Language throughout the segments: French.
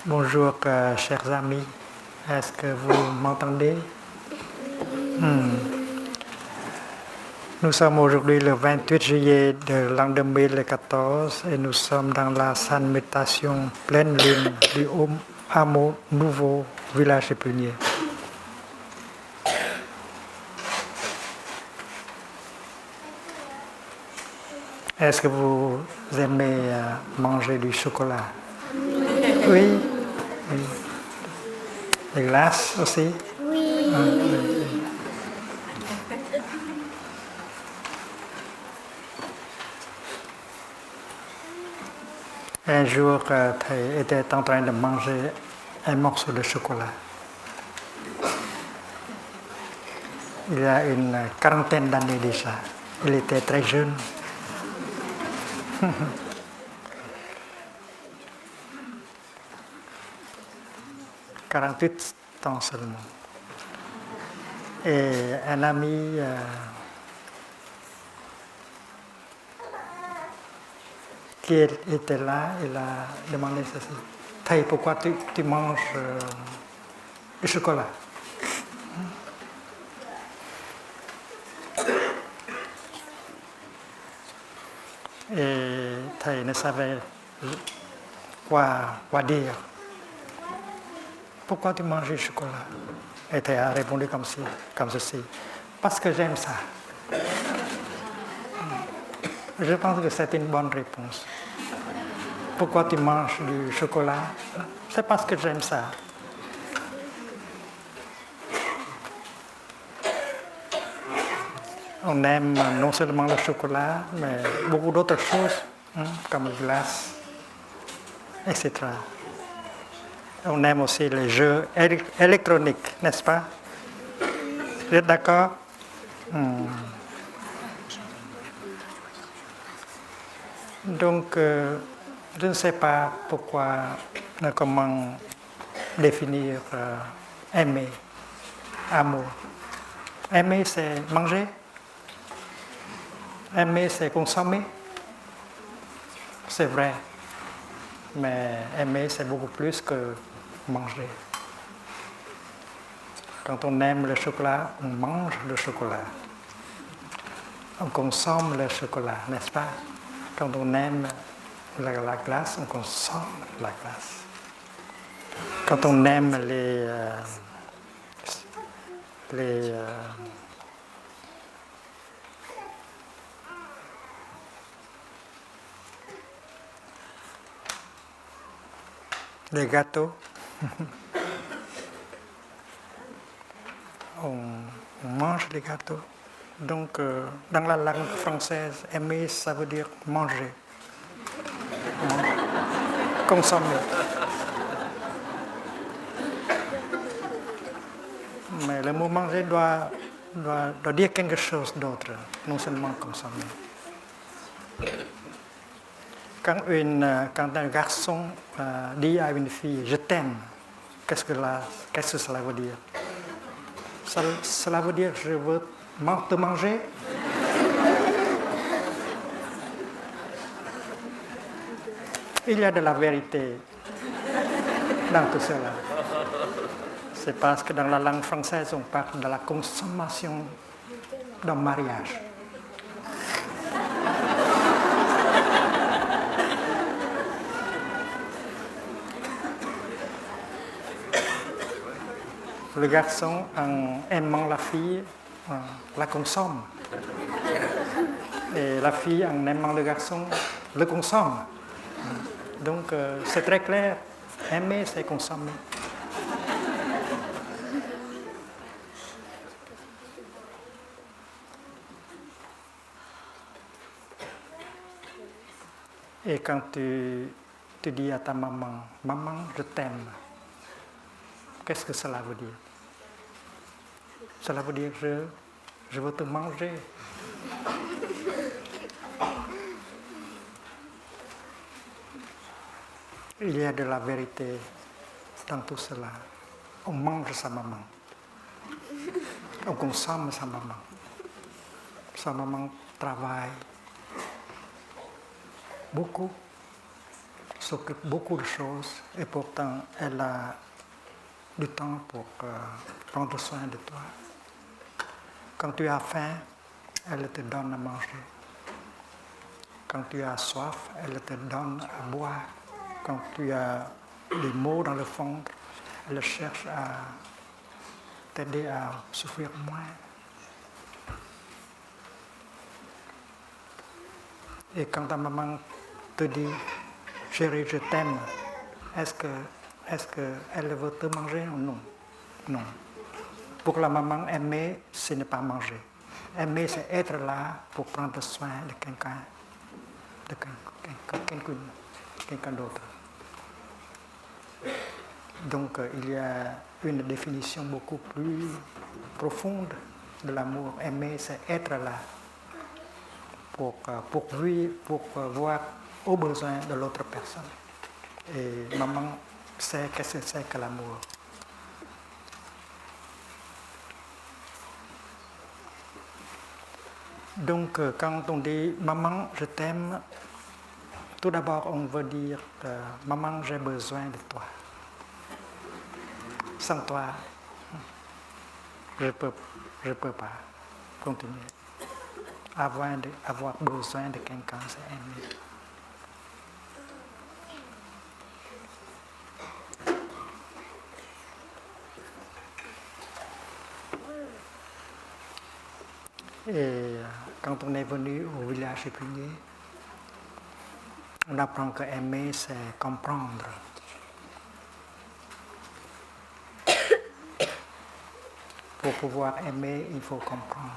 Bonjour, chers amis. Est-ce que vous m'entendez? Nous sommes aujourd'hui le 28 juillet de l'an 2014 et nous sommes dans la salle méditation pleine lune du hameau Nouveau, village épinier. Est-ce que vous aimez manger du chocolat? Oui. Oui. Des glaces aussi? Oui. Un jour, Thầy était en train de manger un morceau de chocolat. Il y a une quarantaine d'années déjà. Il était très jeune. « 48 ans seulement. Et un ami qui était là, il a demandé ceci. Thầy, pourquoi tu manges du chocolat? Et Thầy ne savait quoi dire. Pourquoi tu manges du chocolat? Et Thầy a répondu comme ceci. Parce que j'aime ça. Je pense que c'est une bonne réponse. Pourquoi tu manges du chocolat? C'est parce que j'aime ça. On aime non seulement le chocolat, mais beaucoup d'autres choses, comme la glace, etc. On aime aussi les jeux électroniques, n'est-ce pas? Vous êtes d'accord? Donc, je ne sais pas comment définir aimer, amour. Aimer, c'est manger. Aimer, c'est consommer. C'est vrai. Mais aimer, c'est beaucoup plus que manger. Quand on aime le chocolat, on mange le chocolat. On consomme le chocolat, n'est-ce pas? Quand on aime la glace, on consomme la glace. Quand on aime les gâteaux, on mange les gâteaux. Donc, dans la langue française, aimer, ça veut dire manger, consommer. Mais le mot manger doit dire quelque chose d'autre, non seulement consommer. Quand un garçon dit à une fille « je t'aime », qu'est-ce que cela veut dire? Cela veut dire « je veux te manger ». Il y a de la vérité dans tout cela. C'est parce que dans la langue française, on parle de la consommation d'un mariage. Le garçon, en aimant la fille, la consomme. Et la fille, en aimant le garçon, le consomme. Donc, c'est très clair. Aimer, c'est consommer. Et quand tu dis à ta maman, « Maman, je t'aime », qu'est-ce que cela veut dire? Cela veut dire « je veux te manger ». Il y a de la vérité dans tout cela. On mange sa maman. On consomme sa maman. Sa maman travaille beaucoup. s'occupe beaucoup de choses et pourtant elle a du temps pour prendre soin de toi. Quand tu as faim, elle te donne à manger. Quand tu as soif, elle te donne à boire. Quand tu as des maux dans le ventre, elle cherche à t'aider à souffrir moins. Et quand ta maman te dit « Chérie, je t'aime », est-ce qu'elle veut te manger ou non? Non. Pour la maman, aimer, ce n'est pas manger. Aimer, c'est être là pour prendre soin de quelqu'un d'autre. Donc, il y a une définition beaucoup plus profonde de l'amour. Aimer, c'est être là pour voir aux besoins de l'autre personne. Et maman sait qu'est-ce que c'est que l'amour. Donc, quand on dit « Maman, je t'aime », tout d'abord, on veut dire « Maman, j'ai besoin de toi ». Sans toi, je ne peux pas continuer. Avoir besoin de quelqu'un, c'est aimer. Et quand on est venu au village épinier, on apprend que aimer, c'est comprendre. Pour pouvoir aimer, il faut comprendre.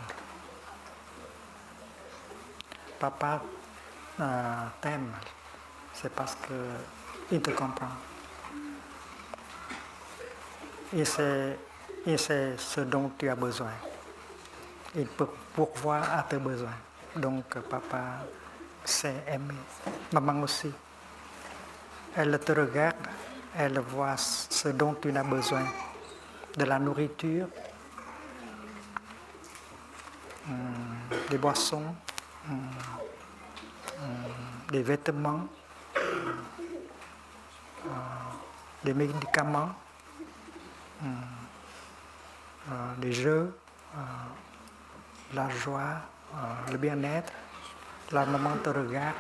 Papa t'aime, c'est parce qu'il te comprend. Et c'est ce dont tu as besoin. Il peut pourvoir à tes besoins. Donc papa sait aimer. Maman aussi. Elle te regarde, elle voit ce dont tu as besoin. De la nourriture, des boissons, des vêtements, des médicaments, des jeux, la joie, le bien-être. La maman te regarde,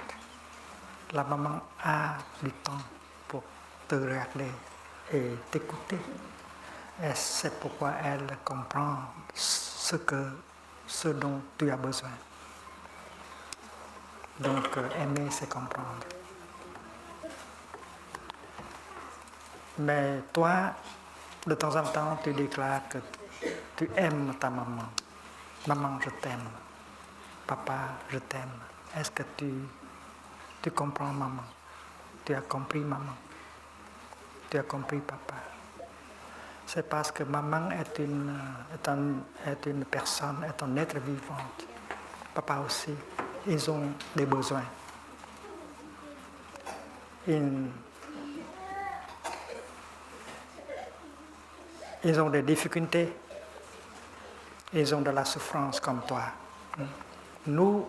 la maman a du temps pour te regarder et t'écouter. Et c'est pourquoi elle comprend ce dont tu as besoin. Donc aimer, c'est comprendre. Mais toi, de temps en temps, tu déclares que tu aimes ta maman. Maman, je t'aime. Papa, je t'aime. Est-ce que tu comprends maman? Tu as compris maman? Tu as compris papa? C'est parce que maman est une personne, est un être vivant. Papa aussi, ils ont des besoins. Ils ont des difficultés. Ils ont de la souffrance comme toi. Nous,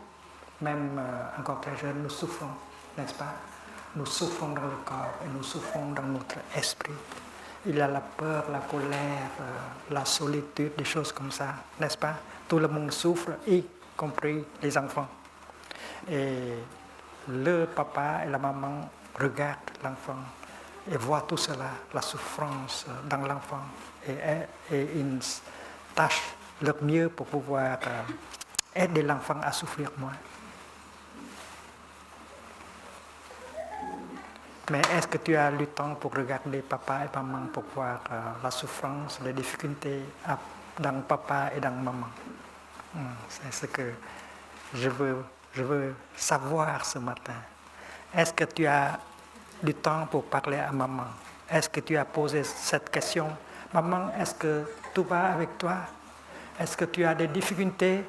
même encore très jeunes, nous souffrons, n'est-ce pas? Nous souffrons dans le corps et nous souffrons dans notre esprit. Il y a la peur, la colère, la solitude, des choses comme ça, n'est-ce pas? Tout le monde souffre, y compris les enfants. Et le papa et la maman regardent l'enfant et voient tout cela, la souffrance dans l'enfant. Et ils tâchent leur mieux pour pouvoir aider l'enfant à souffrir moins. Mais est-ce que tu as le temps pour regarder papa et maman pour voir la souffrance, les difficultés dans papa et dans maman? C'est ce que je veux savoir ce matin. Est-ce que tu as du temps pour parler à maman? Est-ce que tu as posé cette question? Maman, est-ce que tout va avec toi? Est-ce que tu as des difficultés?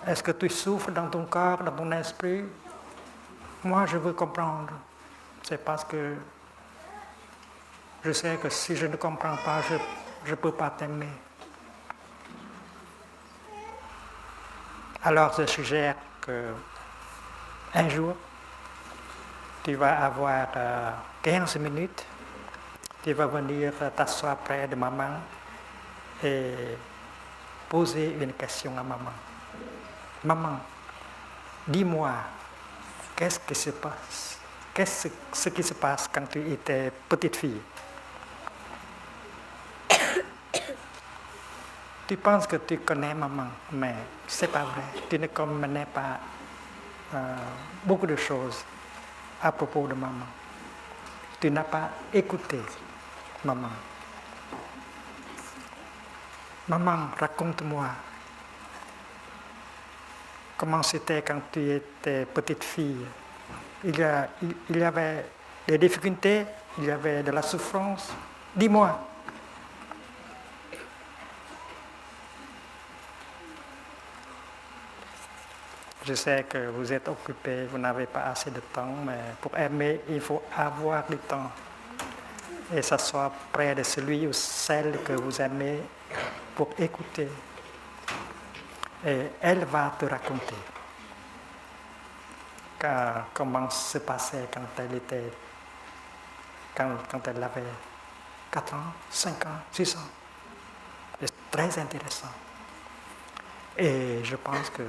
Est-ce que tu souffres dans ton corps, dans ton esprit? Moi, je veux comprendre. C'est parce que je sais que si je ne comprends pas, je ne peux pas t'aimer. Alors, je suggère qu'un jour, Tu vas avoir 15 minutes. Tu vas venir t'asseoir près de maman et poser une question à maman. Maman, dis-moi, qu'est-ce qui se passe? Qu'est-ce qui se passe quand tu étais petite fille? Tu penses que tu connais maman, mais c'est pas vrai. Tu ne connais pas beaucoup de choses à propos de maman. Tu n'as pas écouté maman. Maman, raconte-moi comment c'était quand tu étais petite fille. Il y avait des difficultés, il y avait de la souffrance. Dis-moi. Je sais que vous êtes occupé, vous n'avez pas assez de temps, mais pour aimer, il faut avoir du temps. Et s'asseoir près de celui ou celle que vous aimez pour écouter. Et elle va te raconter comment se passait quand elle avait 4 ans, 5 ans, 6 ans. C'est très intéressant. Et je pense que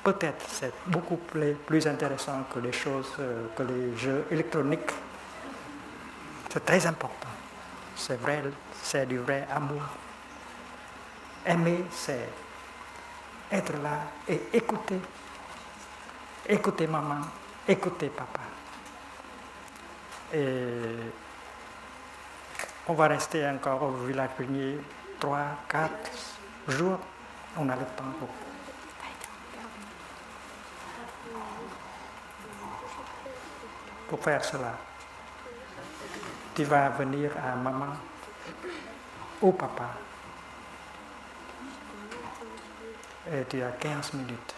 peut-être c'est beaucoup plus intéressant que les choses, que les jeux électroniques. C'est très important. C'est vrai, c'est du vrai amour. Aimer, c'est être là et écouter. Écouter maman, écouter papa. Et on va rester encore au village pionnier 3, 4 jours. On a le temps pour faire cela. Tu vas venir à maman ou papa et tu as 15 minutes.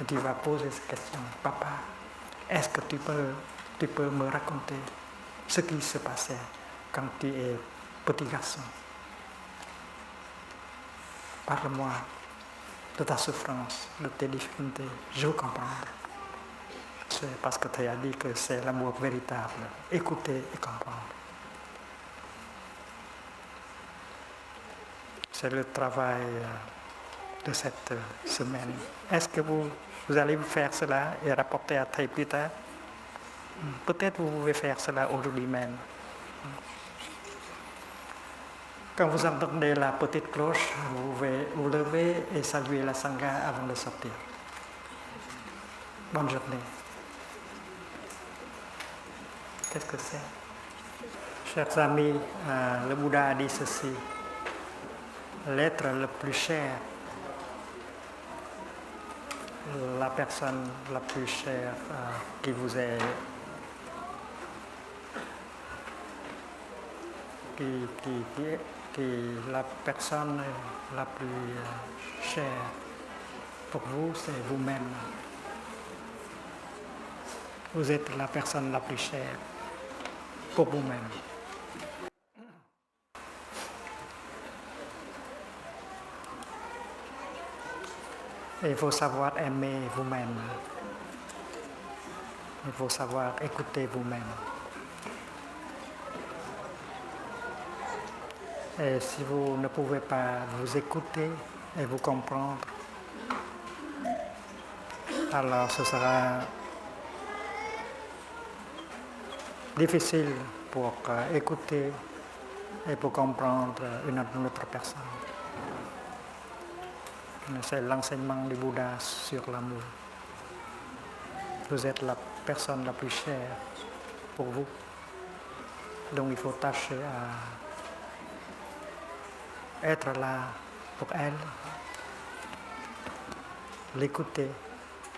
Et tu vas poser cette question. Papa, est-ce que tu peux me raconter ce qui se passait quand tu es petit garçon? Parle-moi de ta souffrance, de tes difficultés. Je veux comprendre. C'est parce que tu as dit que c'est l'amour véritable. Écouter et comprendre. C'est le travail de cette semaine. Est-ce que vous allez faire cela et rapporter à Thay plus tard? Peut-être vous pouvez faire cela aujourd'hui même. Quand vous entendez la petite cloche, vous pouvez vous lever et saluer la Sangha avant de sortir. Bonne journée. Qu'est-ce que c'est? Chers amis, le Bouddha a dit ceci. L'être le plus cher, la personne la plus chère qui vous est la personne la plus chère pour vous, c'est vous-même. Vous êtes la personne la plus chère pour vous-même. Et il faut savoir aimer vous-même. Il faut savoir écouter vous-même. Et si vous ne pouvez pas vous écouter et vous comprendre, alors ce sera difficile pour écouter et pour comprendre une autre personne. C'est l'enseignement du Bouddha sur l'amour. Vous êtes la personne la plus chère pour vous. Donc il faut tâcher à être là pour elle, l'écouter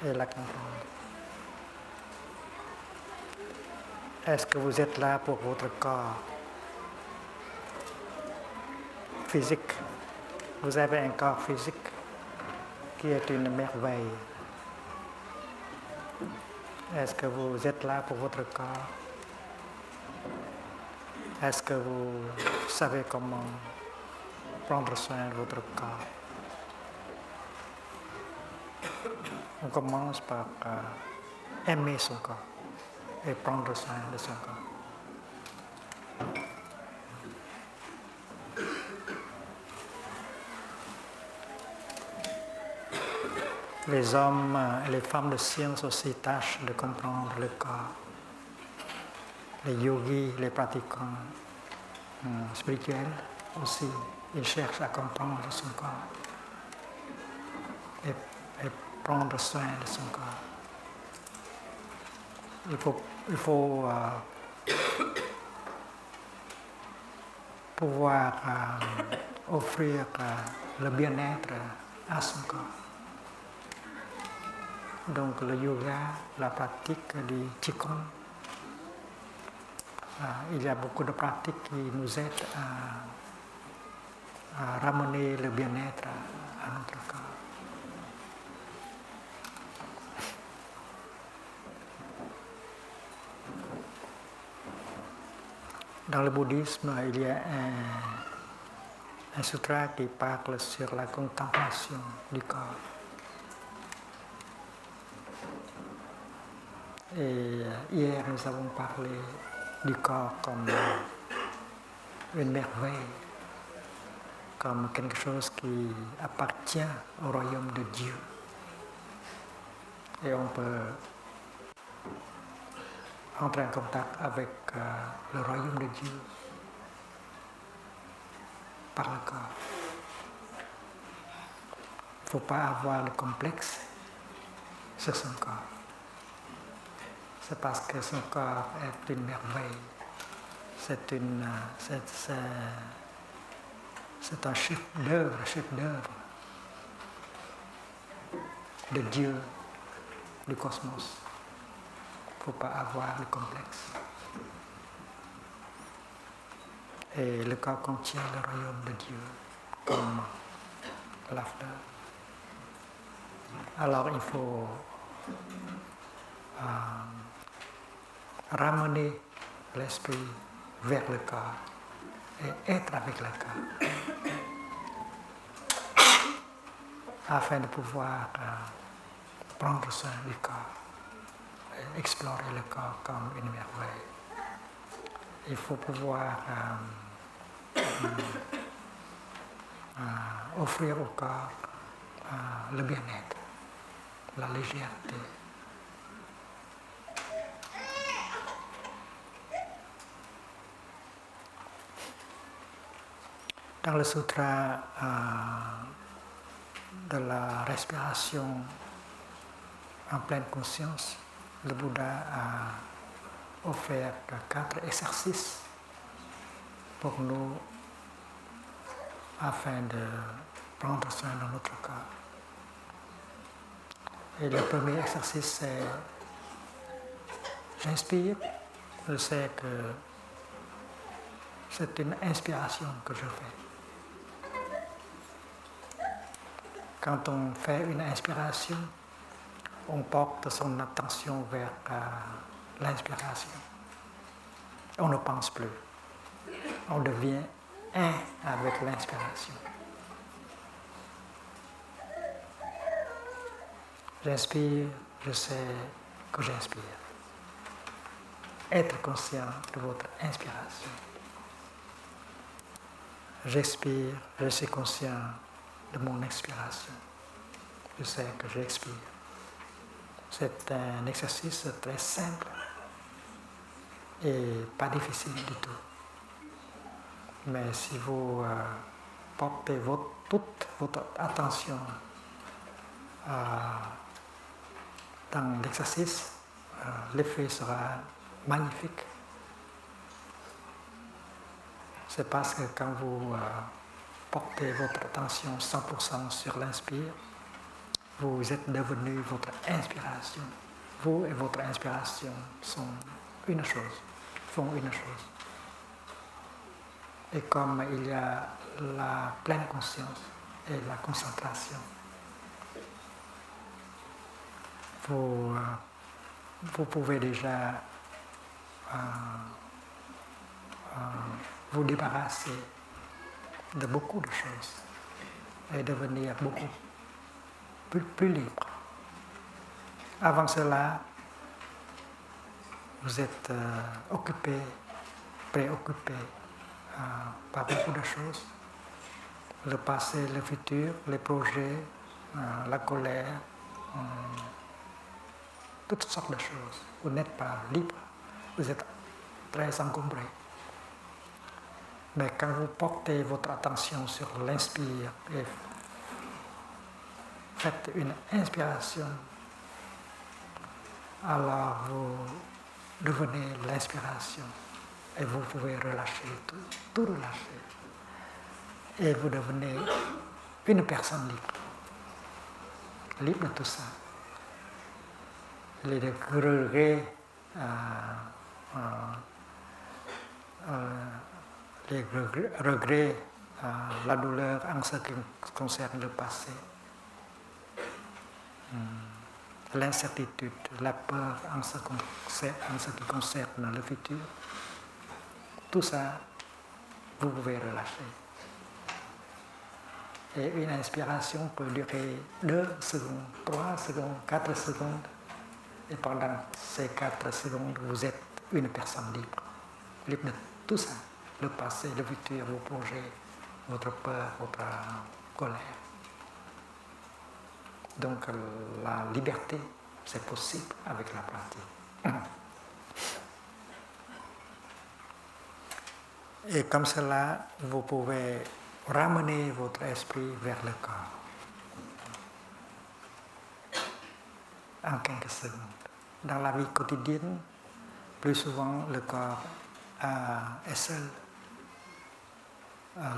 et la comprendre. Est-ce que vous êtes là pour votre corps physique? Vous avez un corps physique qui est une merveille. Est-ce que vous êtes là pour votre corps? Est-ce que vous savez comment prendre soin de votre corps? On commence par aimer son corps. et prendre soin de son corps. Les hommes et les femmes de science aussi tâchent de comprendre le corps. Les yogis, les pratiquants spirituels aussi, ils cherchent à comprendre son corps et prendre soin de son corps. Il faut pouvoir offrir le bien-être à son corps. Donc le yoga, la pratique du Qigong, il y a beaucoup de pratiques qui nous aident à ramener le bien-être à notre corps. Dans le bouddhisme, il y a un sutra qui parle sur la contemplation du corps. Et hier, nous avons parlé du corps comme une merveille, comme quelque chose qui appartient au royaume de Dieu. Et on peut entrer en contact avec le royaume de Dieu par le corps. Il ne faut pas avoir de complexe sur son corps. C'est parce que son corps est une merveille. C'est un chef-d'œuvre de Dieu, du cosmos. Il ne faut pas avoir de complexe. Et le corps contient le royaume de Dieu, comme la fleur. Alors il faut ramener l'esprit vers le corps et être avec le corps afin de pouvoir prendre soin du corps et explorer le corps comme une merveille. Il faut pouvoir offrir au corps le bien-être, la légèreté. Dans le sutra de la respiration en pleine conscience, le Bouddha a offert 4 exercices pour nous afin de prendre soin de notre corps. Et le premier exercice, c'est j'inspire, je sais que c'est une inspiration que je fais. Quand on fait une inspiration, on porte son attention vers l'inspiration. On ne pense plus. On devient un avec l'inspiration. J'inspire, je sais que j'inspire. Être conscient de votre inspiration. J'expire, je suis conscient de mon expiration. Je sais que j'expire. C'est un exercice très simple et pas difficile du tout. Mais si vous portez toute votre attention dans l'exercice, l'effet sera magnifique. C'est parce que quand vous portez votre attention 100% sur l'inspire, vous êtes devenu votre inspiration. Vous et votre inspiration sont une chose, font une chose. Et comme il y a la pleine conscience et la concentration, vous pouvez déjà vous débarrasser de beaucoup de choses et devenir beaucoup plus libre. Avant cela, vous êtes occupé, préoccupé par beaucoup de choses. Le passé, le futur, les projets, la colère, toutes sortes de choses. Vous n'êtes pas libre, vous êtes très encombré. Mais quand vous portez votre attention sur l'inspire et faites une inspiration, alors vous devenez l'inspiration et vous pouvez relâcher tout relâcher. Et vous devenez une personne libre, libre de tout ça. Les regrets, la douleur en ce qui concerne le passé, l'incertitude, la peur en ce qui concerne le futur, tout ça, vous pouvez relâcher. Et une inspiration peut durer 2 secondes, 3 secondes, 4 secondes. Et pendant ces 4 secondes, vous êtes une personne libre. Libre de tout ça. Le passé, le futur, vos projets, votre peur, votre colère. Donc la liberté, c'est possible avec la pratique. Et comme cela, vous pouvez ramener votre esprit vers le corps. En quelques secondes. Dans la vie quotidienne, plus souvent le corps est seul.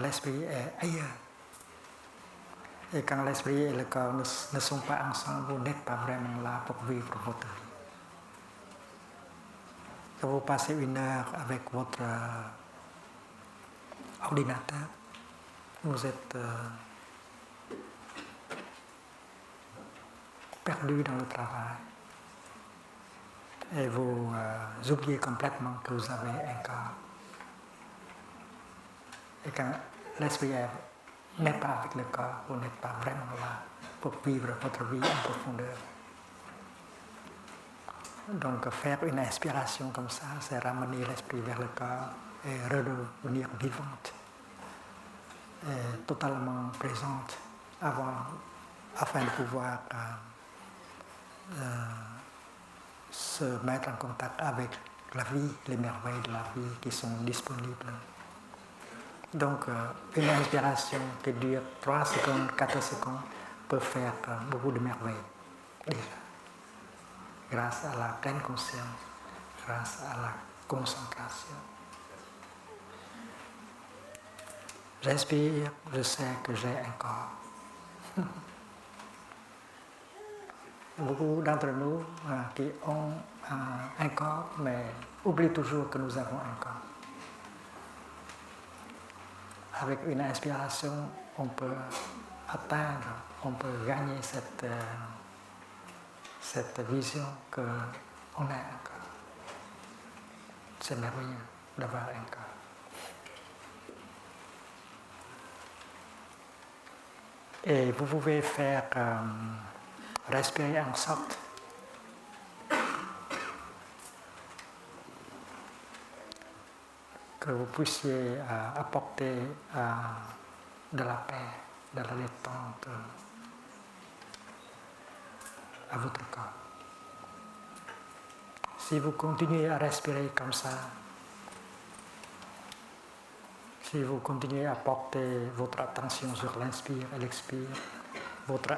L'esprit est ailleurs. Et quand l'esprit et le corps ne sont pas ensemble, vous n'êtes pas vraiment là pour vivre votre vie. Quand vous passez 1 heure avec votre ordinateur, vous êtes perdu dans le travail. Et vous oubliez complètement que vous avez un corps. Et quand l'esprit n'est pas avec le corps, vous n'êtes pas vraiment là pour vivre votre vie en profondeur. Donc faire une inspiration comme ça, c'est ramener l'esprit vers le corps et redevenir vivante, et totalement présente, afin de pouvoir se mettre en contact avec la vie, les merveilles de la vie qui sont disponibles. Donc, une inspiration qui dure 3 secondes, 4 secondes peut faire beaucoup de merveilles, déjà. Grâce à la pleine conscience, grâce à la concentration. J'inspire, je sais que j'ai un corps. Beaucoup d'entre nous qui ont un corps, mais oublient toujours que nous avons un corps. Avec une inspiration, on peut atteindre, on peut gagner cette vision qu'on a un corps. C'est merveilleux d'avoir un corps. Et vous pouvez faire respirer en sorte que vous puissiez apporter de la paix, de la détente à votre corps. Si vous continuez à respirer comme ça, si vous continuez à porter votre attention sur l'inspire et l'expire, votre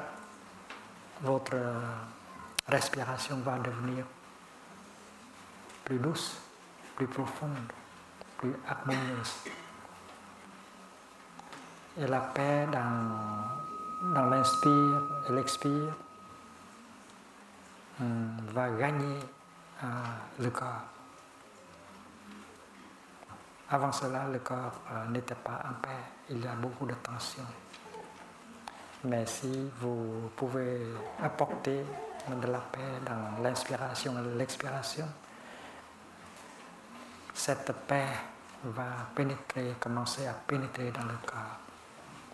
respiration va devenir plus douce, plus profonde, plus harmonieuse. Et la paix dans l'inspire et l'expire va gagner le corps. Avant cela, le corps n'était pas en paix, il y a beaucoup de tension. Mais si vous pouvez apporter de la paix dans l'inspiration et l'expiration, cette paix va commencer à pénétrer dans le corps.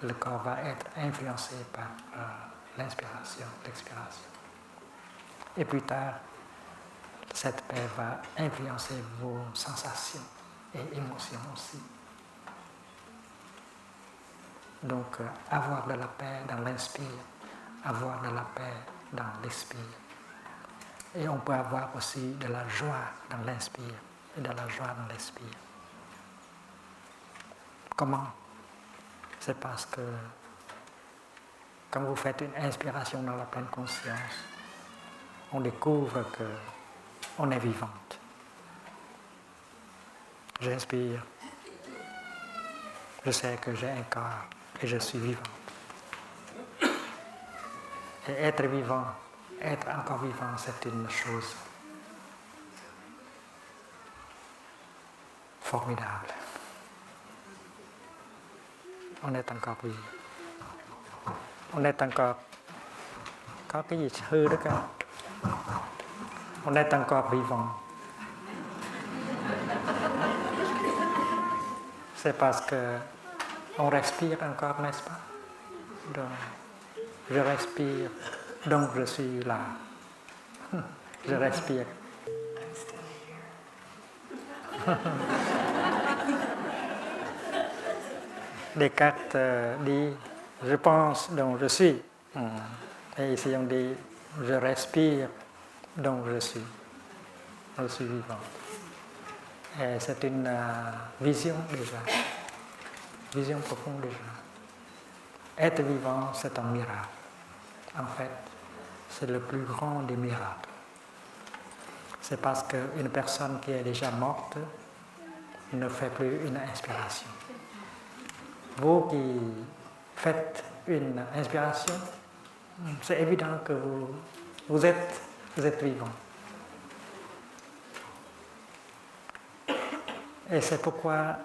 Le corps va être influencé par l'inspiration, l'expiration. Et plus tard, cette paix va influencer vos sensations et émotions aussi. Donc, avoir de la paix dans l'inspire, avoir de la paix dans l'expire. Et on peut avoir aussi de la joie dans l'inspire et de la joie dans l'expire. Comment? C'est parce que quand vous faites une inspiration dans la pleine conscience, on découvre qu'on est vivante. J'inspire, je sais que j'ai un corps et je suis vivante. Et être vivant, être encore vivant, c'est une chose formidable. On est encore vivant. On est encore... Có cái gì hư đó cả. On est encore vivant. C'est parce que on respire encore, n'est-ce pas? Donc, je respire, donc je suis là. Je respire. Descartes dit je pense, donc je suis. Et ici on dit je respire, donc je suis. Je suis vivant. Et c'est une vision déjà. Vision profonde déjà. Être vivant, c'est un miracle. En fait, c'est le plus grand des miracles. C'est parce qu'une personne qui est déjà morte ne fait plus une inspiration. Vous qui faites une inspiration, c'est évident que vous êtes vivant. Et c'est pourquoi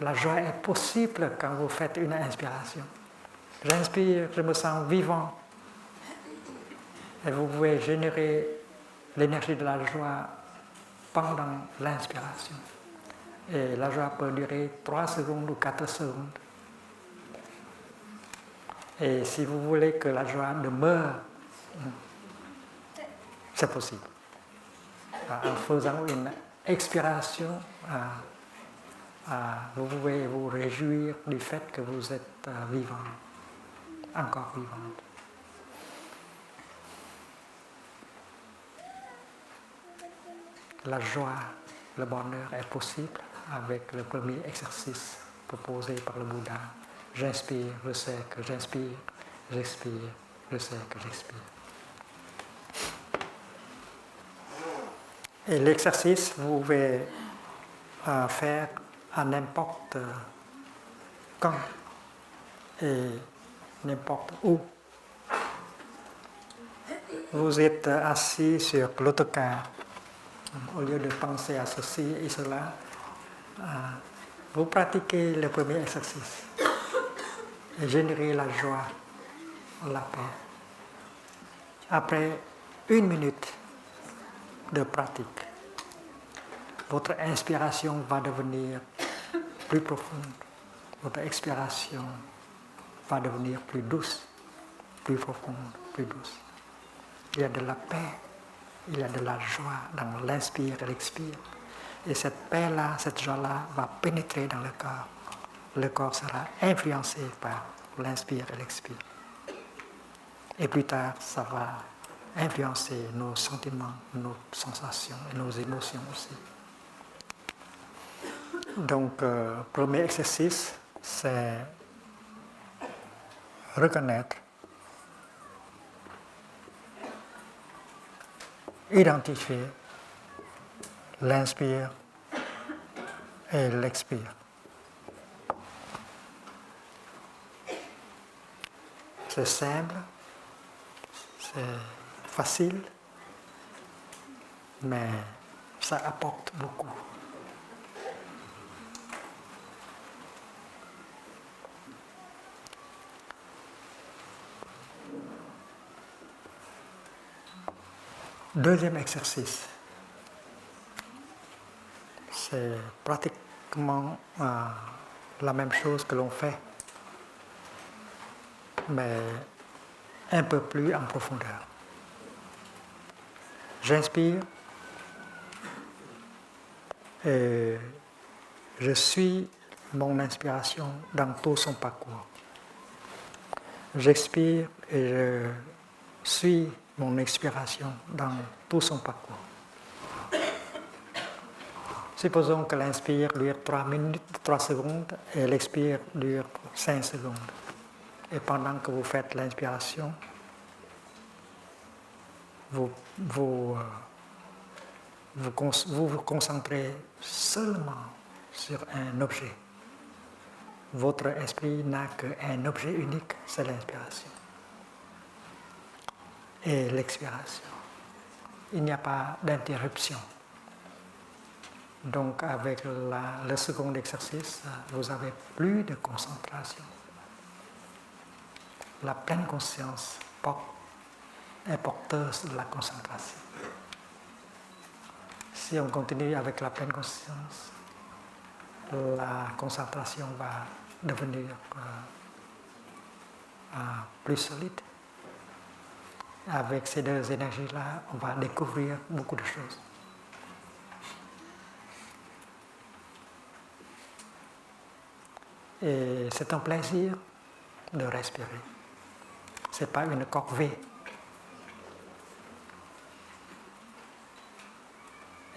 la joie est possible quand vous faites une inspiration. J'inspire, je me sens vivant. Et vous pouvez générer l'énergie de la joie pendant l'inspiration. Et la joie peut durer 3 secondes ou 4 secondes. Et si vous voulez que la joie demeure, c'est possible. En faisant une expiration, vous pouvez vous réjouir du fait que vous êtes vivant, encore vivante. La joie, le bonheur est possible avec le premier exercice proposé par le Bouddha. J'inspire, je sais que j'inspire, j'expire, je sais que j'expire. Et l'exercice, vous pouvez faire à n'importe quand et n'importe où. Vous êtes assis sur l'autocar. Au lieu de penser à ceci et cela, vous pratiquez le premier exercice et générez la joie, la paix. Après 1 minute de pratique, votre inspiration va devenir plus profonde, votre expiration va devenir plus douce, plus profonde, plus douce. Il y a de la paix. Il y a de la joie dans l'inspire et l'expire. Et cette paix-là, cette joie-là va pénétrer dans le corps. Le corps sera influencé par l'inspire et l'expire. Et plus tard, ça va influencer nos sentiments, nos sensations et nos émotions aussi. Donc, premier exercice, c'est reconnaître, identifier l'inspire et l'expire. C'est simple, c'est facile, mais ça apporte beaucoup. Deuxième exercice, c'est pratiquement la même chose que l'on fait, mais un peu plus en profondeur. J'inspire, Et je suis mon inspiration dans tout son parcours. J'expire et je suis mon expiration dans tout son parcours. Supposons que l'inspire dure 3 minutes, 3 secondes et l'expire dure 5 secondes. Et pendant que vous faites l'inspiration, vous vous concentrez seulement sur un objet. Votre esprit n'a qu'un objet unique, c'est l'inspiration et l'expiration. Il n'y a pas d'interruption. Donc avec le second exercice, vous avez plus de concentration. La pleine conscience est porteuse de la concentration. Si on continue avec la pleine conscience, la concentration va devenir plus solide. Avec ces deux énergies-là, on va découvrir beaucoup de choses. Et c'est un plaisir de respirer. Ce n'est pas une corvée.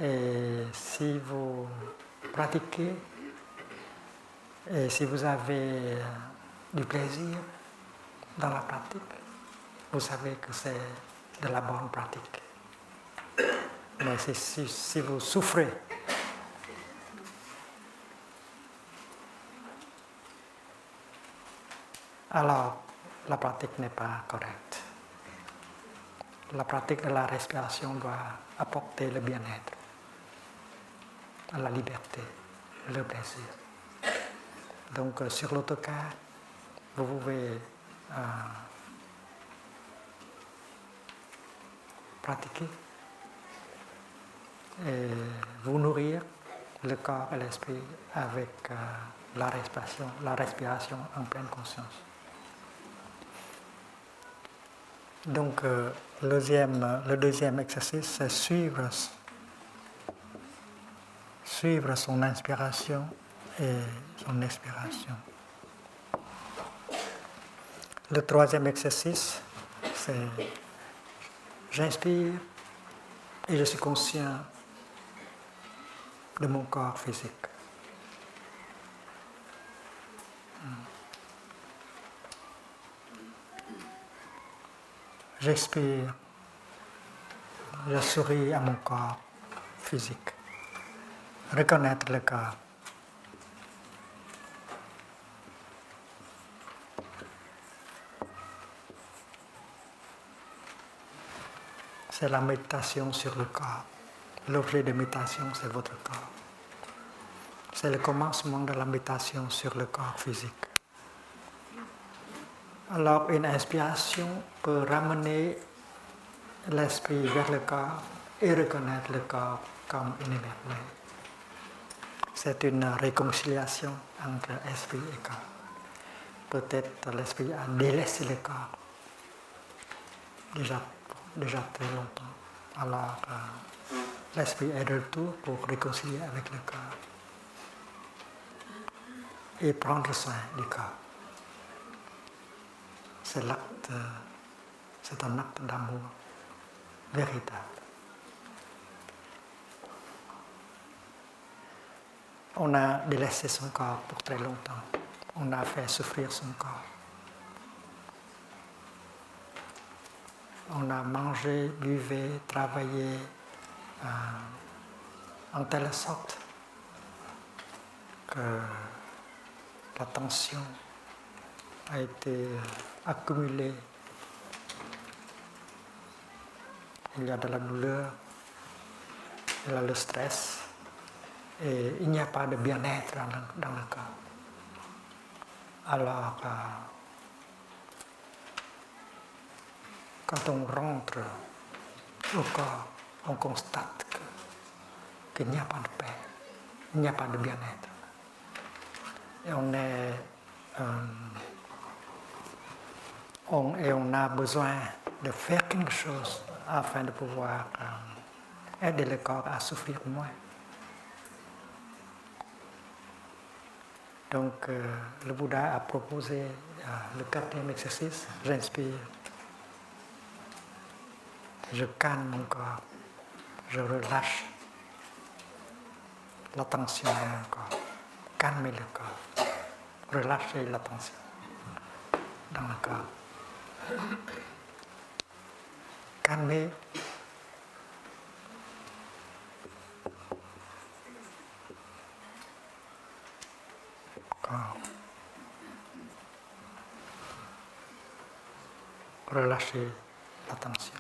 Et si vous pratiquez, et si vous avez du plaisir dans la pratique, vous savez que c'est de la bonne pratique. Mais si vous souffrez, alors la pratique n'est pas correcte. La pratique de la respiration doit apporter le bien-être, la liberté, le plaisir. Donc sur l'autocar, vous pouvez pratiquer et vous nourrir le corps et l'esprit avec la respiration en pleine conscience. Donc le deuxième exercice, c'est suivre son inspiration et son expiration. Le troisième exercice, c'est j'inspire et je suis conscient de mon corps physique. J'expire, je souris à mon corps physique. Reconnaître le corps. C'est la méditation sur le corps. L'objet de méditation, c'est votre corps. C'est le commencement de la méditation sur le corps physique. Alors, une inspiration peut ramener l'esprit vers le corps et reconnaître le corps comme une énergie. C'est une réconciliation entre esprit et corps. Peut-être l'esprit a délaissé le corps déjà très longtemps. Alors, l'esprit est de retour pour réconcilier avec le corps et prendre soin du corps. C'est un acte d'amour véritable. On a délaissé son corps pour très longtemps. On a fait souffrir son corps. On a mangé, buvé, travaillé en telle sorte que la tension a été accumulée. Il y a de la douleur, il y a le stress, et il n'y a pas de bien-être dans le corps. Alors, quand on rentre au corps, on constate qu'il n'y a pas de paix, il n'y a pas de bien-être. Et on a besoin de faire quelque chose afin de pouvoir aider le corps à souffrir moins. Donc, le Bouddha a proposé le quatrième exercice. J'inspire, je calme mon corps, je relâche la tension dans mon corps. Calmez le corps, relâchez la tension dans le corps. Calmez corps. Relâchez la tension.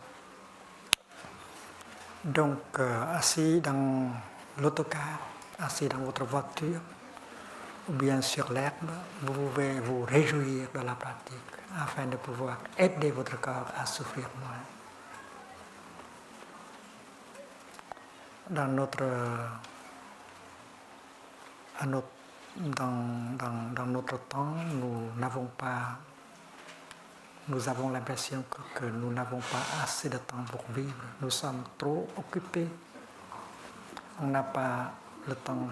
Donc, assis dans l'autocar, assis dans votre voiture, ou bien sur l'herbe, vous pouvez vous réjouir de la pratique afin de pouvoir aider votre corps à souffrir moins. Dans notre temps, nous avons l'impression que nous n'avons pas assez de temps pour vivre. Nous sommes trop occupés. On n'a pas le temps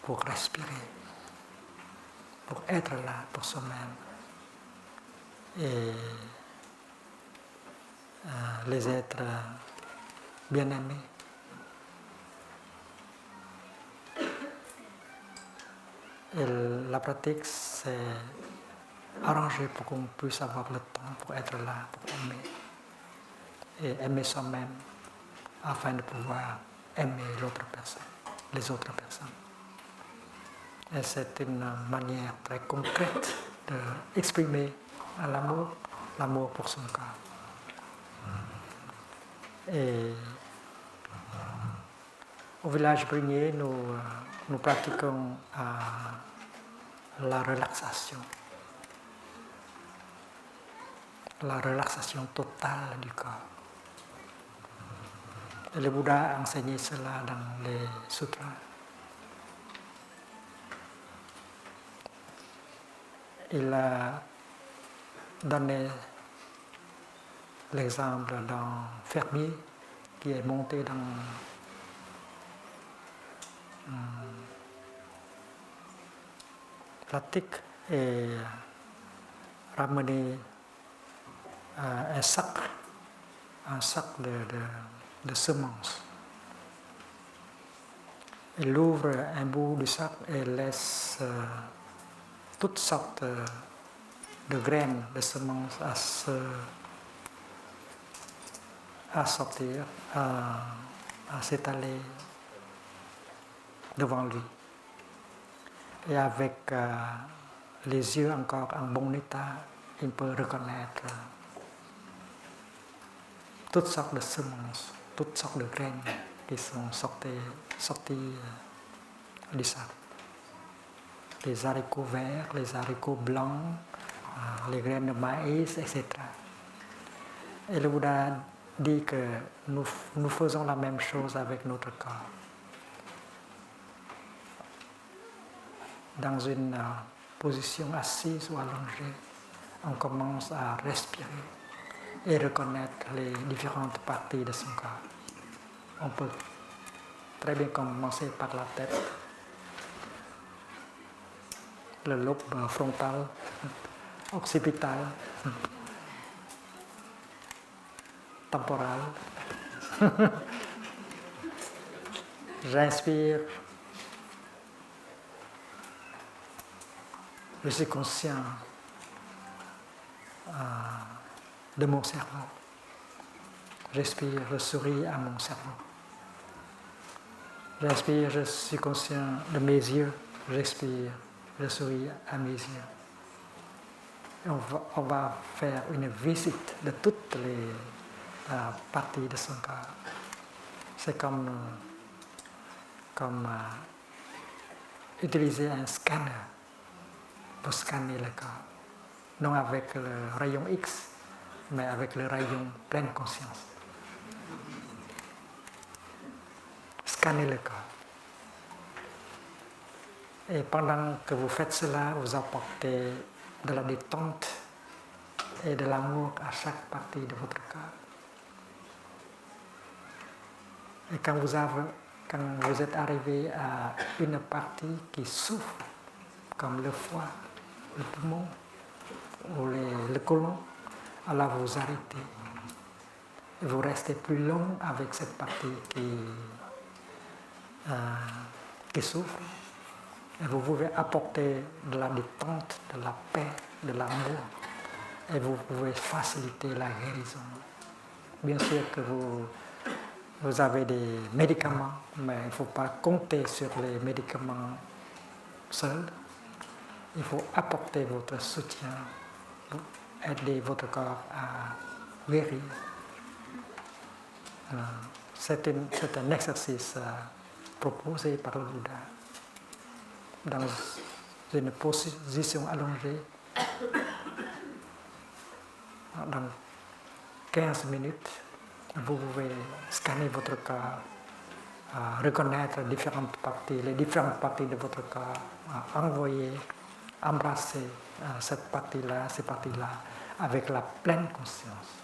pour respirer, pour être là pour soi-même. Et les êtres bien-aimés et la pratique, c'est arrangé pour qu'on puisse avoir le temps pour être là, pour aimer. Et aimer soi-même afin de pouvoir aimer l'autre personne, les autres personnes. Et c'est une manière très concrète d'exprimer l'amour pour son corps. Et au village Brigné, nous pratiquons la relaxation totale du corps. Et le Bouddha a enseigné cela dans les sutras. Il a donné l'exemple d'un fermier qui est monté dans la tique et ramené un sac de semences. Il ouvre un bout du sac et laisse toutes sortes de graines, de semences à sortir, à s'étaler devant lui. Et avec les yeux encore en bon état, il peut reconnaître toutes sortes de semences, toutes sortes de graines qui sont sorties du sac. Les haricots verts, les haricots blancs, les graines de maïs, etc. Et le Bouddha dit que nous faisons la même chose avec notre corps. Dans une position assise ou allongée, on commence à respirer et reconnaître les différentes parties de son corps. On peut très bien commencer par la tête, le lobe frontal, occipital, temporal. J'inspire. Je suis conscient de mon cerveau. J'expire, je souris à mon cerveau. J'inspire, je suis conscient de mes yeux. J'expire, je souris à mes yeux. Et on va faire une visite de toutes les parties de son corps. C'est comme utiliser un scanner pour scanner le corps. Non avec le rayon X, mais avec le rayon pleine conscience. Scannez le corps. Et pendant que vous faites cela, vous apportez de la détente et de l'amour à chaque partie de votre corps. Et quand vous êtes arrivé à une partie qui souffre, comme le foie, le poumon ou le côlon, alors vous arrêtez. Et vous restez plus long avec cette partie qui souffre. Et vous pouvez apporter de la détente, de la paix, de l'amour. Et vous pouvez faciliter la guérison. Bien sûr que vous avez des médicaments, mais il ne faut pas compter sur les médicaments seuls. Il faut apporter votre soutien, aider votre corps à guérir. C'est un exercice proposé par le Bouddha. Dans une position allongée, dans 15 minutes, vous pouvez scanner votre corps, reconnaître les différentes parties de votre corps, envoyer, embrasser cette partie-là, ces parties-là, avec la pleine conscience.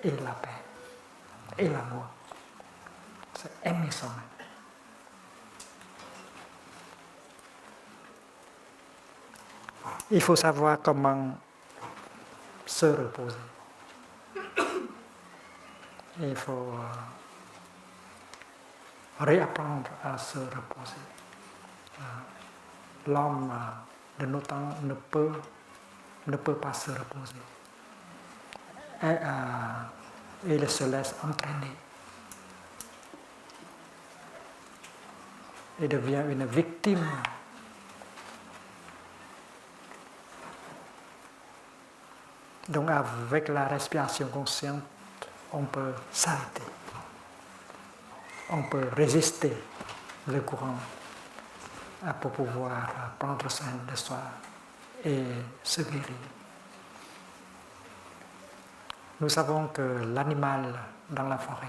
Et la paix, et l'amour. C'est aimer soi-même. Il faut savoir comment se reposer. Il faut réapprendre à se reposer. L'homme de nos temps ne peut pas se reposer. Et il se laisse entraîner. Il devient une victime. Donc avec la respiration consciente, on peut s'arrêter. On peut résister le courant pour pouvoir prendre soin de soi et se guérir. Nous savons que l'animal dans la forêt,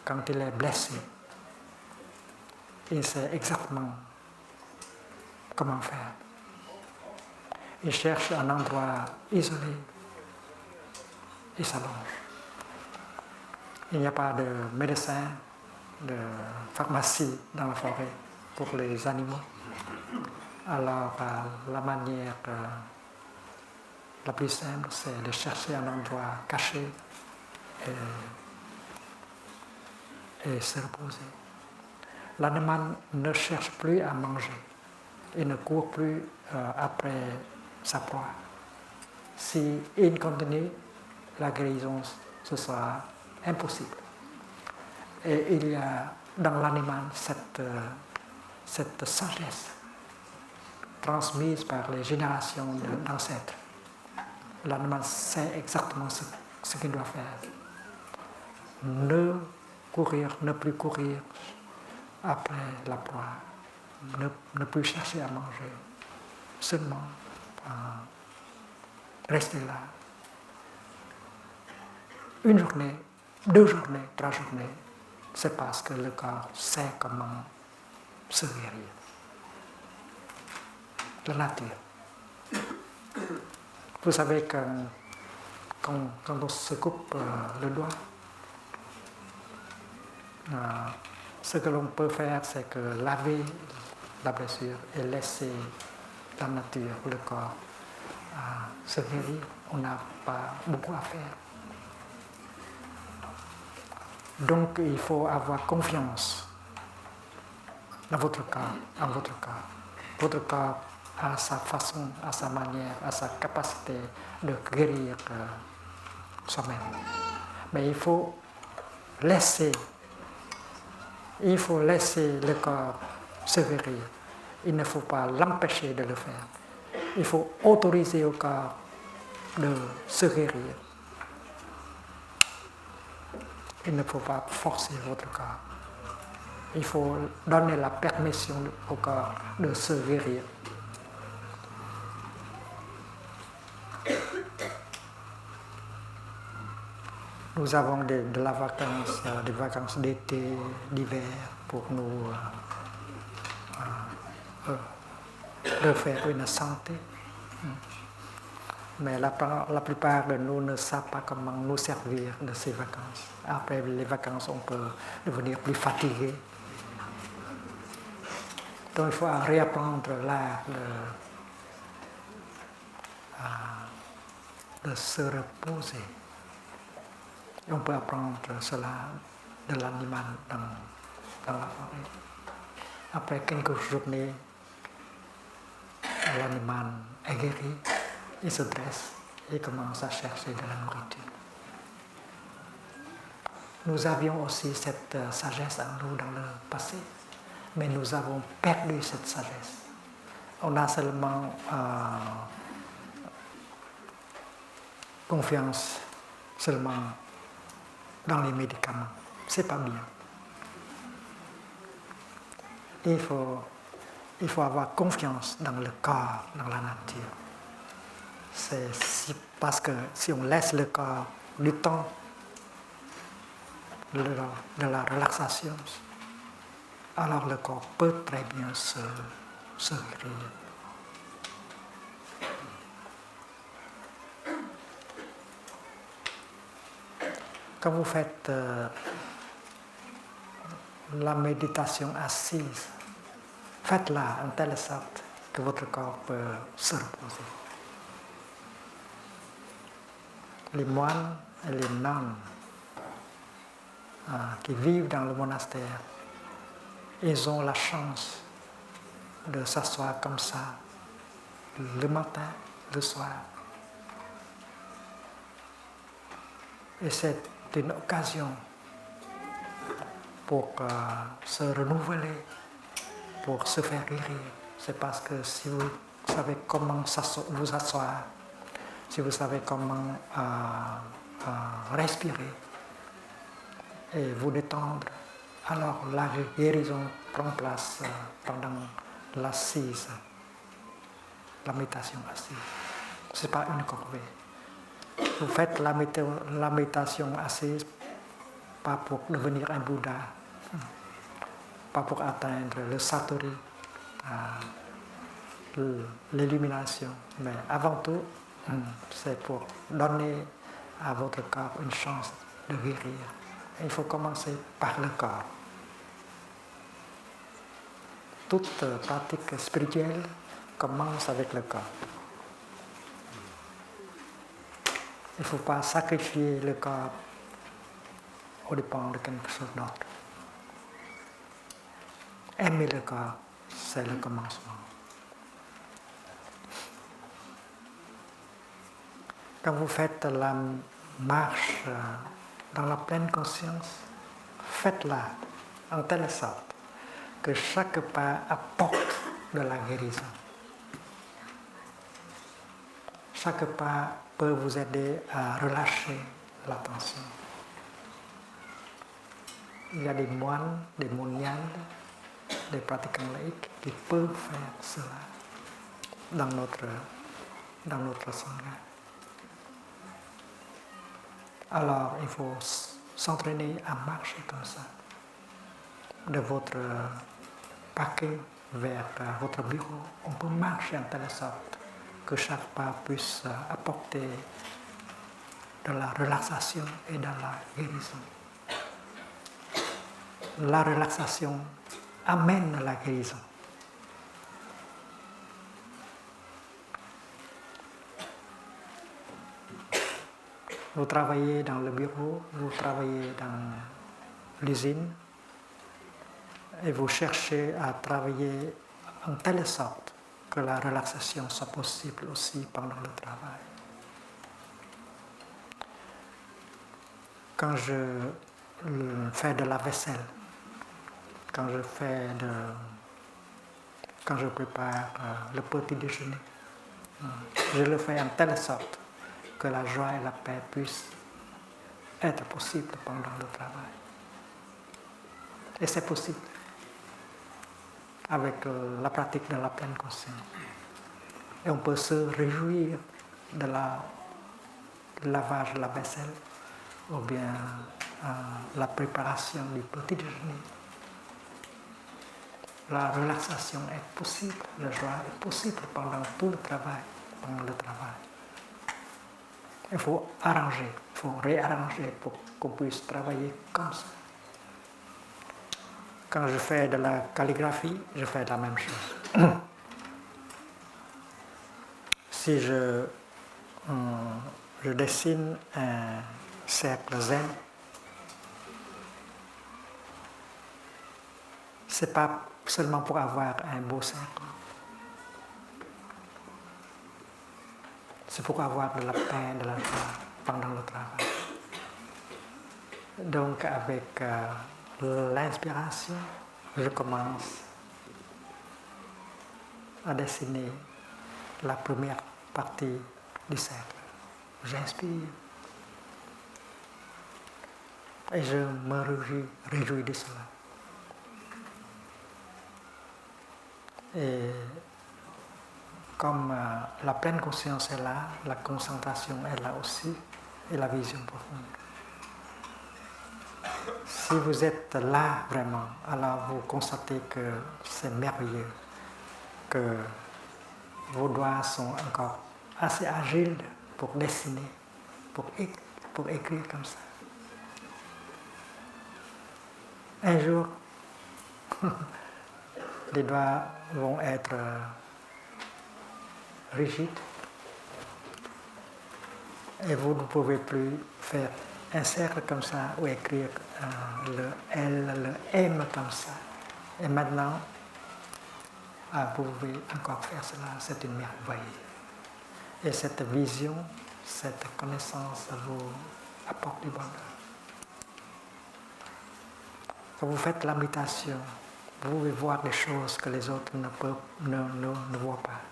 quand il est blessé, il sait exactement comment faire. Il cherche un endroit isolé et s'allonge. Il n'y a pas de médecin, de pharmacie dans la forêt pour les animaux. Alors, la manière la plus simple, c'est de chercher un endroit caché et se reposer. L'animal ne cherche plus à manger. Il ne court plus après sa proie. S'il continue, la guérison, ce sera impossible. Et il y a dans l'animal cette sagesse transmise par les générations d'ancêtres. L'animal sait exactement ce qu'il doit faire. Ne plus courir après la proie, ne plus chercher à manger, seulement rester là. Une journée, 2 journées, 3 journées, c'est parce que le corps sait comment se guérir. La nature. Vous savez que quand on se coupe le doigt, ce que l'on peut faire, c'est que laver la blessure et laisser la nature, le corps, se guérir. On n'a pas beaucoup à faire. Donc il faut avoir confiance dans votre corps, en votre corps. Votre corps a sa façon, a sa manière, a sa capacité de guérir soi-même. Mais il faut laisser le corps se guérir. Il ne faut pas l'empêcher de le faire. Il faut autoriser au corps de se guérir. Il ne faut pas forcer votre corps. Il faut donner la permission au corps de se guérir. Nous avons des vacances d'été, d'hiver pour nous refaire une santé. Mais la plupart de nous ne savent pas comment nous servir de ces vacances. Après les vacances, on peut devenir plus fatigué. Donc il faut réapprendre l'art de se reposer. Et on peut apprendre cela de l'animal dans la forêt. Après quelques journées, l'animal est guéri, il se dresse et commence à chercher de la nourriture. Nous avions aussi cette sagesse en nous dans le passé, mais nous avons perdu cette sagesse. On a seulement confiance seulement dans les médicaments. C'est pas bien. Il faut avoir confiance dans le corps, dans la nature. Parce que si on laisse le corps du temps de la relaxation, alors le corps peut très bien se guérir. Quand vous faites la méditation assise, faites-la en telle sorte que votre corps peut se reposer. Les moines et les nonnes qui vivent dans le monastère, ils ont la chance de s'asseoir comme ça le matin, le soir. Et c'est une occasion pour se renouveler, pour se faire guérir. C'est parce que si vous savez comment vous asseoir, si vous savez comment respirer et vous détendre, alors la guérison prend place pendant l'assise, la méditation assise. Ce n'est pas une corvée. Vous faites la méditation assise pas pour devenir un Bouddha, pas pour atteindre le satori, l'illumination, mais avant tout, c'est pour donner à votre corps une chance de guérir. Il faut commencer par le corps. Toute pratique spirituelle commence avec le corps. Il ne faut pas sacrifier le corps au dépend de quelque chose d'autre. Aimer le corps, c'est le commencement. Quand vous faites la marche dans la pleine conscience, faites-la en telle sorte que chaque pas apporte de la guérison. Chaque pas peut vous aider à relâcher la tension. Il y a des moines, des moniales, des pratiquants laïcs qui peuvent faire cela dans notre sangha. Alors, il faut s'entraîner à marcher comme ça, de votre parquet vers votre bureau. On peut marcher en telle sorte que chaque pas puisse apporter de la relaxation et de la guérison. La relaxation amène la guérison. Vous travaillez dans le bureau, vous travaillez dans l'usine et vous cherchez à travailler en telle sorte que la relaxation soit possible aussi pendant le travail. Quand je fais de la vaisselle, quand je prépare le petit déjeuner, je le fais en telle sorte que la joie et la paix puissent être possibles pendant le travail. Et c'est possible avec la pratique de la pleine conscience. Et on peut se réjouir de lavage de la vaisselle ou bien la préparation du petit déjeuner. La relaxation est possible, la joie est possible pendant tout le travail, Il faut arranger, il faut réarranger pour qu'on puisse travailler comme ça. Quand je fais de la calligraphie, je fais la même chose. Si je dessine un cercle zen, ce n'est pas seulement pour avoir un beau cercle, c'est pour avoir de la paix, de la joie pendant le travail. Donc avec l'inspiration, je commence à dessiner la première partie du cercle. J'inspire et je me réjouis de cela. Et comme la pleine conscience est là, la concentration est là aussi, et la vision profonde. Si vous êtes là vraiment, alors vous constatez que c'est merveilleux, que vos doigts sont encore assez agiles pour dessiner, pour écrire comme ça. Un jour, les doigts vont être rigides et vous ne pouvez plus faire un cercle comme ça ou écrire le L, le M comme ça. Et maintenant, vous pouvez encore faire cela, c'est une merveille. Et cette vision, cette connaissance vous apporte du bonheur. Quand vous faites la méditation, vous pouvez voir des choses que les autres ne voient pas.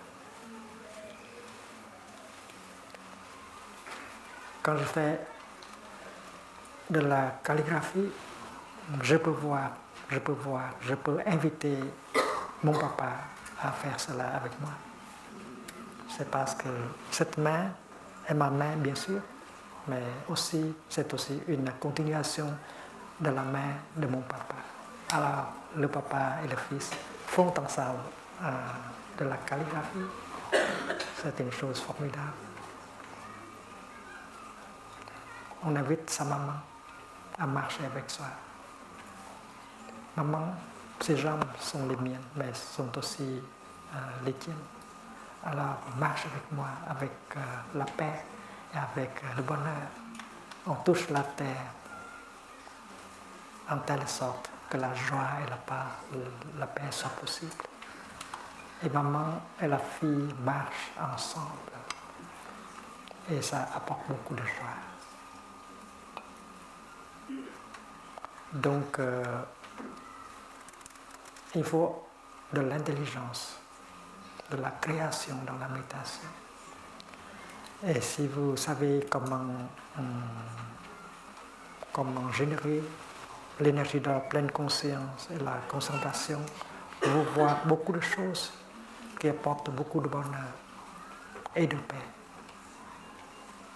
Quand je fais de la calligraphie, je peux inviter mon papa à faire cela avec moi. C'est parce que cette main est ma main, bien sûr, mais aussi, c'est aussi une continuation de la main de mon papa. Alors, le papa et le fils font ensemble de la calligraphie. C'est une chose formidable. On invite sa maman à marcher avec soi. Maman, ses jambes sont les miennes, mais sont aussi les tiennes. Alors, marche avec moi, avec la paix et avec le bonheur. On touche la terre en telle sorte que la joie et la paix soient possibles. Et maman et la fille marchent ensemble. Et ça apporte beaucoup de joie. Donc, il faut de l'intelligence, de la création dans la méditation. Et si vous savez comment générer l'énergie de la pleine conscience et la concentration, vous voyez beaucoup de choses qui apportent beaucoup de bonheur et de paix.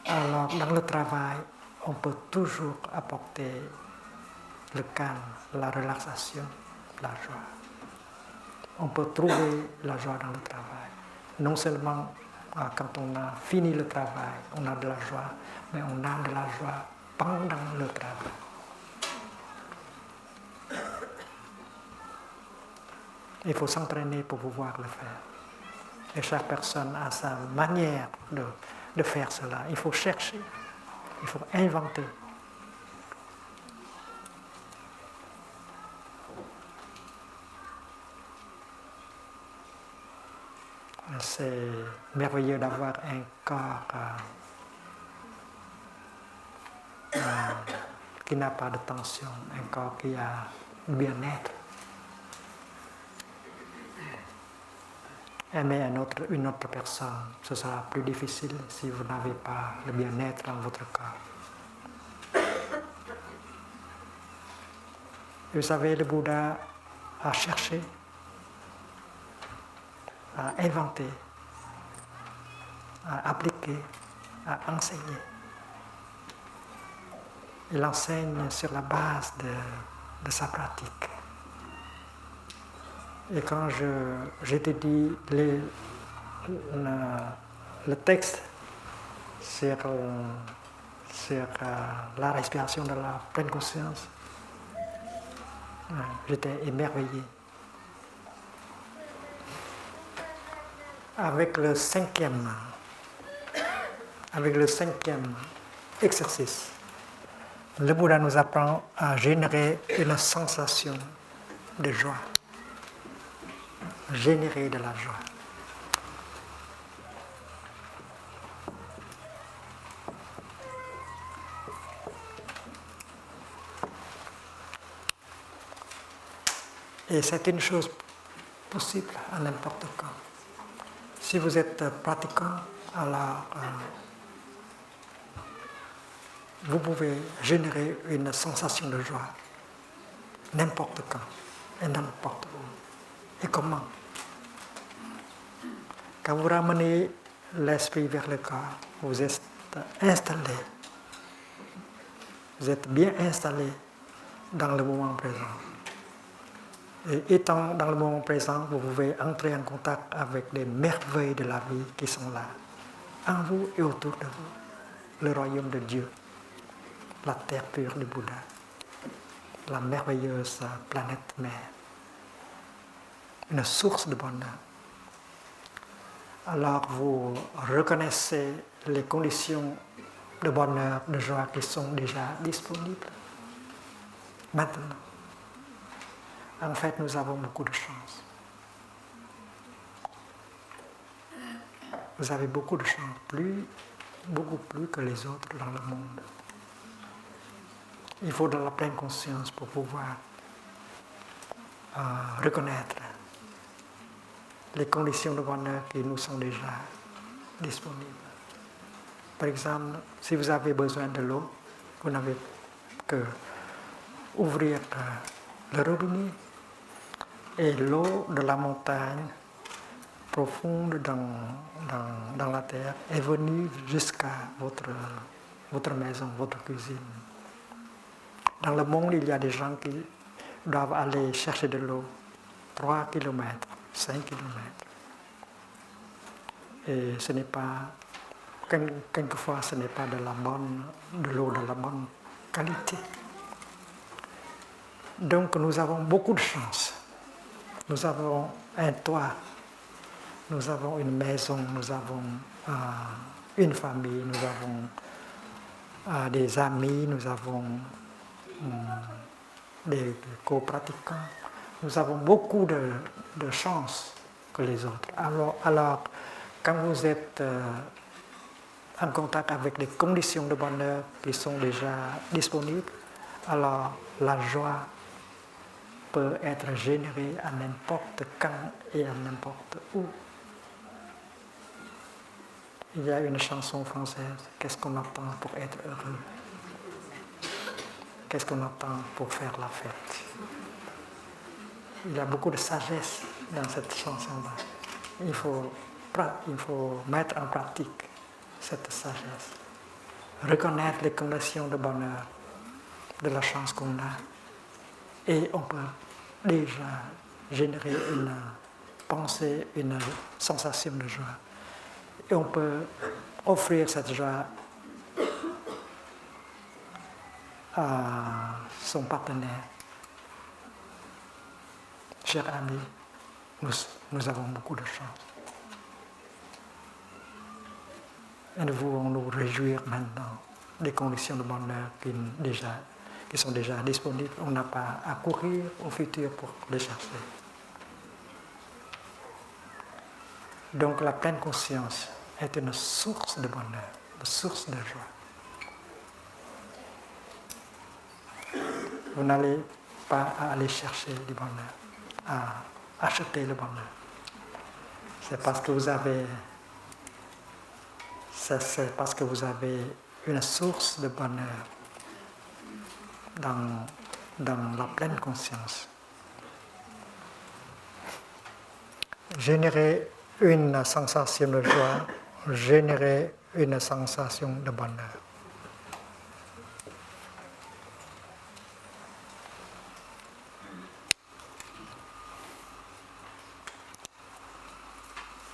Alors, dans le travail, on peut toujours apporter le calme, la relaxation, la joie. On peut trouver la joie dans le travail. Non seulement quand on a fini le travail, on a de la joie, mais on a de la joie pendant le travail. Il faut s'entraîner pour pouvoir le faire. Et chaque personne a sa manière de faire cela. Il faut chercher, il faut inventer. C'est merveilleux d'avoir un corps qui n'a pas de tension, un corps qui a bien-être. Aimer une autre personne, ce sera plus difficile si vous n'avez pas le bien-être dans votre corps. Vous savez, le Bouddha a cherché, a inventé, a appliqué, a enseigné. Il enseigne sur la base de sa pratique. Et quand j'étudie le texte sur la respiration de la pleine conscience, J'étais émerveillé. Avec le cinquième exercice, le Bouddha nous apprend à générer une sensation de joie, générer de la joie. Et c'est une chose possible à n'importe quand. Si vous êtes pratiquant, alors vous pouvez générer une sensation de joie n'importe quand et n'importe où. Et comment? Quand vous ramenez l'esprit vers le corps, vous êtes installé, vous êtes bien installé dans le moment présent. Et étant dans le moment présent, vous pouvez entrer en contact avec les merveilles de la vie qui sont là, en vous et autour de vous. Le royaume de Dieu, la terre pure du Bouddha, la merveilleuse planète mère, une source de bonheur. Alors vous reconnaissez les conditions de bonheur, de joie qui sont déjà disponibles maintenant. En fait, nous avons beaucoup de chance. Vous avez beaucoup de chance, beaucoup plus que les autres dans le monde. Il faut de la pleine conscience pour pouvoir reconnaître les conditions de bonheur qui nous sont déjà disponibles. Par exemple, si vous avez besoin de l'eau, vous n'avez que ouvrir le robinet et l'eau de la montagne profonde dans la terre est venue jusqu'à votre maison, votre cuisine. Dans le monde, il y a des gens qui doivent aller chercher de l'eau 3 km, 5 km. Et ce n'est pas, quelquefois, ce n'est pas de l'eau de la bonne qualité. Donc nous avons beaucoup de chance. Nous avons un toit, nous avons une maison, nous avons une famille, nous avons des amis, nous avons des co-pratiquants. Nous avons beaucoup de chance que les autres. Alors quand vous êtes en contact avec les conditions de bonheur qui sont déjà disponibles, alors la joie peut être générée à n'importe quand et à n'importe où. Il y a une chanson française, qu'est-ce qu'on attend pour être heureux? Qu'est-ce qu'on attend pour faire la fête? Il y a beaucoup de sagesse dans cette chanson-là. Il faut mettre en pratique cette sagesse. Reconnaître les conditions de bonheur, de la chance qu'on a. Et on peut déjà générer une pensée, une sensation de joie. Et on peut offrir cette joie à son partenaire. Chers amis, nous avons beaucoup de chance. Et nous voulons nous réjouir maintenant des conditions de bonheur qui sont déjà disponibles. On n'a pas à courir au futur pour les chercher. Donc la pleine conscience est une source de bonheur, une source de joie. Vous n'allez pas aller chercher du bonheur, à acheter le bonheur. C'est parce que vous avez une source de bonheur dans la pleine conscience. Générer une sensation de joie, générer une sensation de bonheur.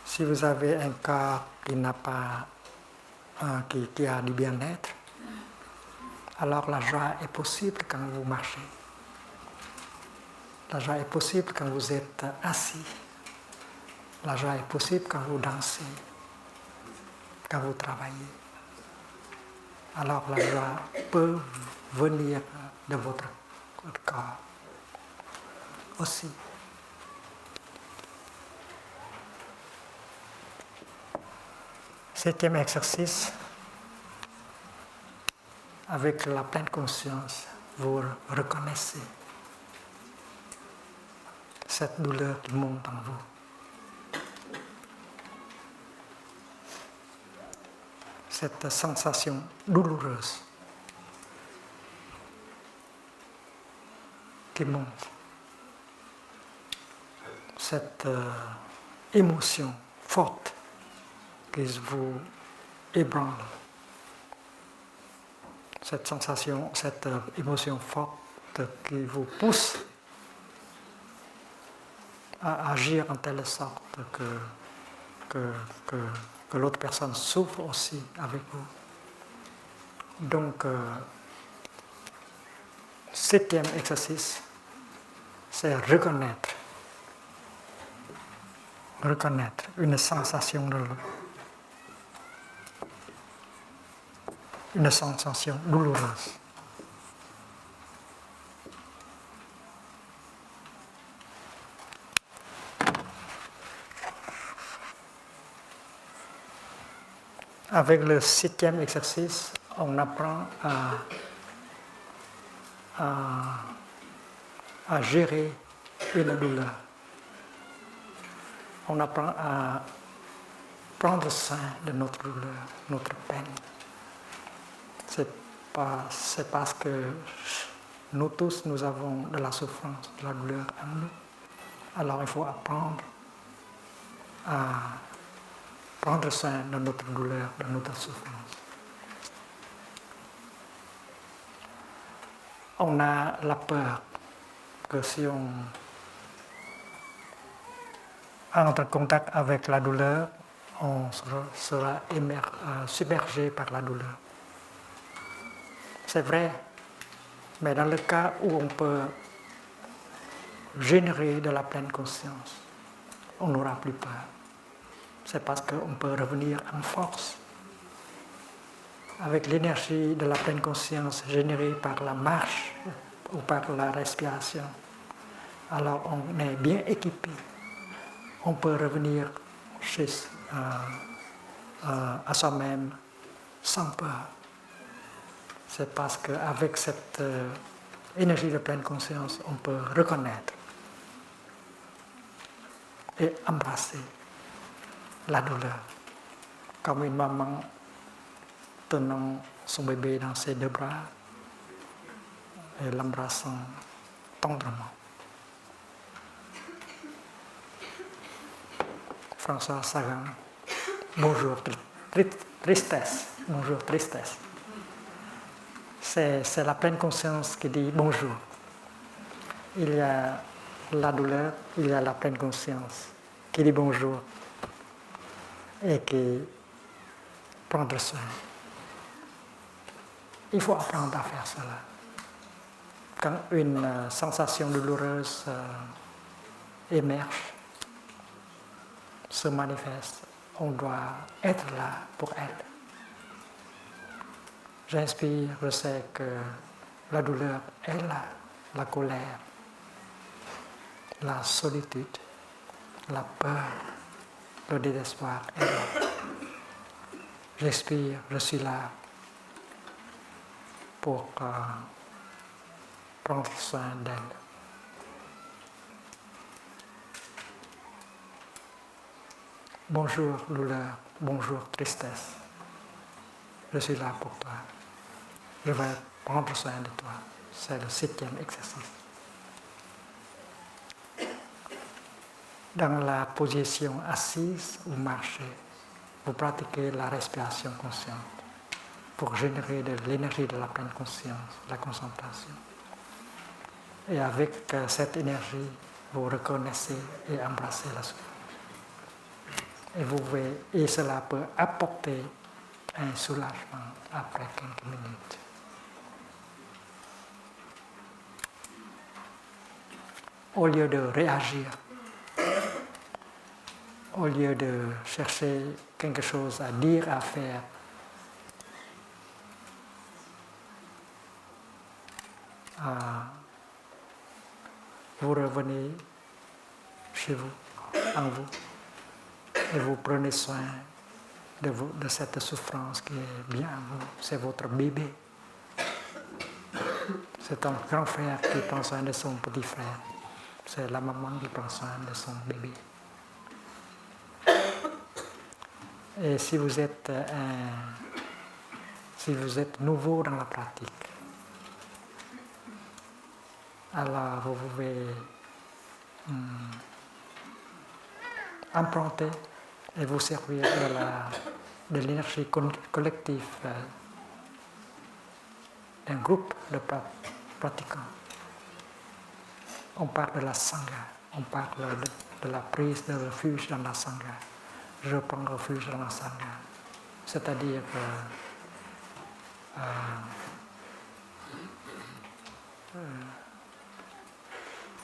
Si vous avez un corps qui n'a pas, qui a du bien-être, alors la joie est possible quand vous marchez. La joie est possible quand vous êtes assis. La joie est possible quand vous dansez, quand vous travaillez. Alors la joie peut venir de votre corps aussi. Septième exercice, avec la pleine conscience, vous reconnaissez cette douleur qui monte en vous. Cette sensation douloureuse qui monte. Cette émotion forte qui vous ébranle. Cette sensation, cette émotion forte qui vous pousse à agir en telle sorte que l'autre personne souffre aussi avec vous. Donc, septième exercice, c'est reconnaître une sensation une sensation douloureuse. Avec le septième exercice, on apprend à gérer une douleur. On apprend à prendre soin de notre douleur, notre peine. C'est parce que nous tous, nous avons de la souffrance, de la douleur en nous. Alors il faut apprendre à prendre soin de notre douleur, de notre souffrance. On a la peur que si on entre en contact avec la douleur, on sera submergé par la douleur. C'est vrai, mais dans le cas où on peut générer de la pleine conscience, on n'aura plus peur. C'est parce qu'on peut revenir en force avec l'énergie de la pleine conscience générée par la marche ou par la respiration. Alors on est bien équipé. On peut revenir à soi-même sans peur. C'est parce qu'avec cette énergie de pleine conscience, on peut reconnaître et embrasser la douleur, comme une maman tenant son bébé dans ses deux bras et l'embrassant tendrement. François Sagan, bonjour tristesse, bonjour tristesse. C'est la pleine conscience qui dit bonjour. Il y a la douleur, il y a la pleine conscience qui dit bonjour et qui prend soin. Il faut apprendre à faire cela. Quand une sensation douloureuse émerge, se manifeste, on doit être là pour elle. J'inspire, je sais que la douleur est là, la colère, la solitude, la peur, le désespoir est là. J'expire, je suis là pour prendre soin d'elle. Bonjour douleur, bonjour tristesse. Je suis là pour toi. Je vais prendre soin de toi. C'est le septième exercice. Dans la position assise ou marchée, vous pratiquez la respiration consciente pour générer de l'énergie de la pleine conscience, la concentration. Et avec cette énergie, vous reconnaissez et embrassez la souffrance. Et cela peut apporter un soulagement après quelques minutes. au lieu de réagir, au lieu de chercher quelque chose à dire, à faire, vous revenez chez vous, en vous, et vous prenez soin de cette souffrance qui est bien en vous. C'est votre bébé. C'est un grand frère qui prend soin de son petit frère. C'est la maman qui prend soin de son bébé. Et si vous êtes nouveau dans la pratique, alors vous pouvez emprunter et vous servir de l'énergie collective d'un groupe de pratiquants. On parle de la Sangha, on parle de la prise de refuge dans la Sangha. Je prends refuge dans la Sangha. C'est-à-dire que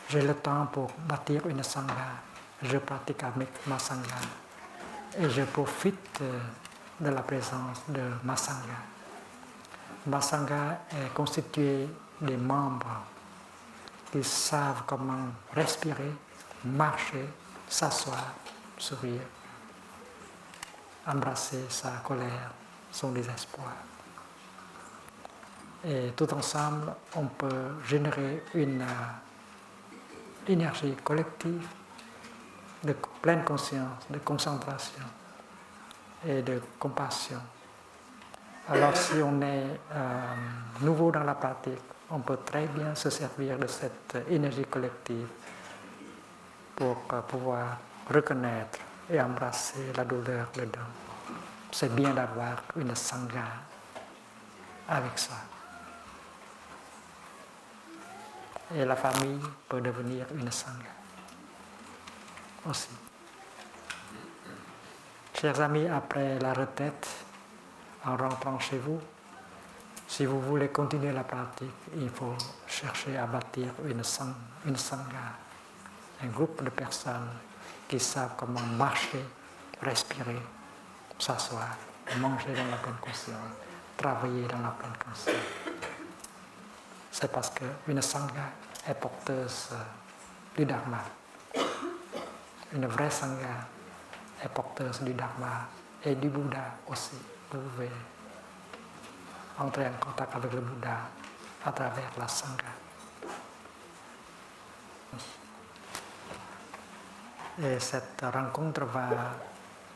j'ai le temps pour bâtir une Sangha. Je pratique avec ma Sangha. Et je profite de la présence de ma Sangha. Ma Sangha est constituée des membres qui savent comment respirer, marcher, s'asseoir, sourire, embrasser sa colère, son désespoir. Et tout ensemble, on peut générer une énergie collective de pleine conscience, de concentration et de compassion. Alors si on est nouveau dans la pratique, on peut très bien se servir de cette énergie collective pour pouvoir reconnaître et embrasser la douleur dedans. C'est bien d'avoir une Sangha avec ça. Et la famille peut devenir une Sangha aussi. Chers amis, après la retraite, en rentrant chez vous, si vous voulez continuer la pratique, il faut chercher à bâtir une Sangha, un groupe de personnes qui savent comment marcher, respirer, s'asseoir, manger dans la pleine conscience, travailler dans la pleine conscience. C'est parce qu'une Sangha est porteuse du Dharma. Une vraie Sangha est porteuse du Dharma et du Bouddha aussi. Vous pouvez entrer en contact avec le Bouddha à travers la Sangha. Et cette rencontre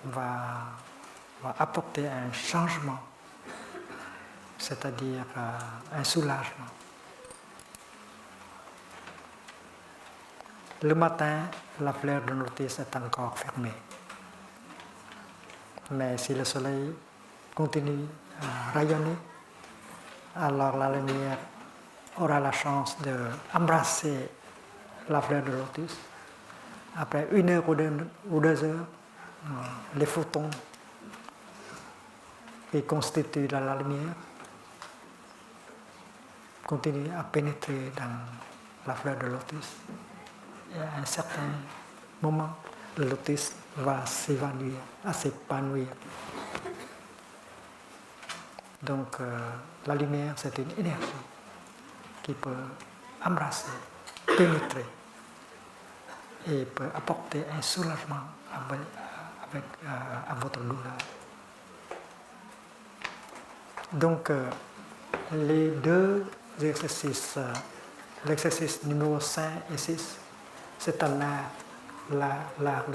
va apporter un changement, c'est-à-dire un soulagement. Le matin, la fleur de lotus est encore fermée. Mais si le soleil continue à rayonner, alors la lumière aura la chance d'embrasser la fleur de lotus. Après 1 heure ou 2 heures, les photons qui constituent la lumière continuent à pénétrer dans la fleur de lotus. Et à un certain moment, le lotus va s'évanouir, s'épanouir. Donc la lumière, c'est une énergie qui peut embrasser, pénétrer et peut apporter un soulagement à votre douleur. Donc les deux exercices, l'exercice numéro 5 et 6, c'est un art, l'art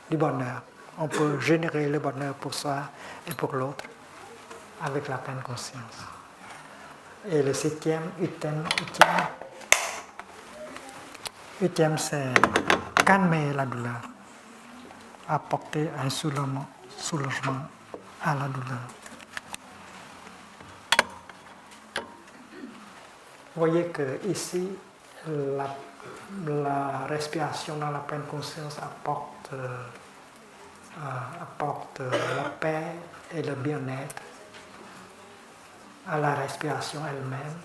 du bonheur. On peut générer le bonheur pour soi et pour l'autre avec la pleine conscience. Et le 7e, huitième, c'est calmer la douleur, apporter un soulagement à la douleur. Vous voyez que ici, la respiration dans la pleine conscience apporte la paix et le bien-être à la respiration elle-même.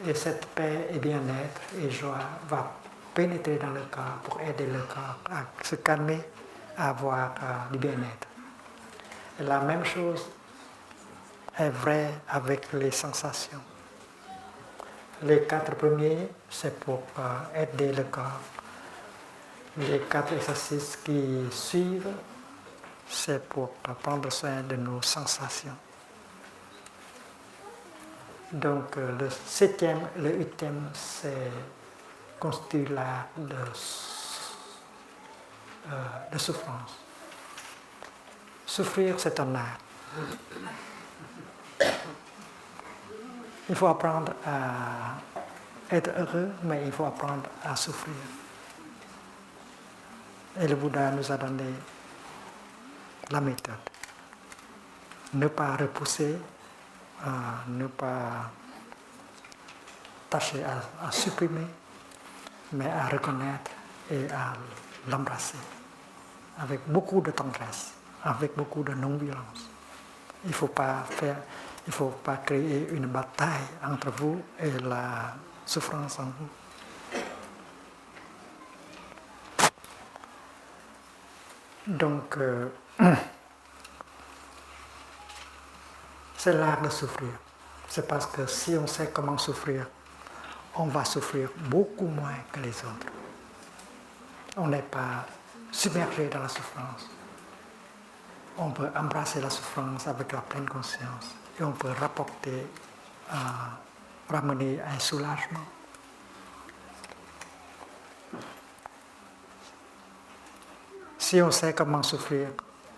Et cette paix et bien-être et joie va pénétrer dans le corps, pour aider le corps à se calmer, à avoir du bien-être. Et la même chose est vraie avec les sensations. Les 4 premiers, c'est pour aider le corps. Les 4 exercices qui suivent, c'est pour prendre soin de nos sensations. Donc le 7e, le 8e, c'est constitue l'art de souffrance. Souffrir, c'est un art. Il faut apprendre à être heureux, mais il faut apprendre à souffrir. Et le Bouddha nous a donné la méthode. Ne pas repousser, ne pas tâcher à supprimer, mais à reconnaître et à l'embrasser avec beaucoup de tendresse, avec beaucoup de non-violence. Il ne faut pas créer une bataille entre vous et la souffrance en vous. Donc, c'est l'art de souffrir. C'est parce que si on sait comment souffrir, on va souffrir beaucoup moins que les autres. On n'est pas submergé dans la souffrance. On peut embrasser la souffrance avec la pleine conscience et on peut ramener un soulagement. Si on sait comment souffrir,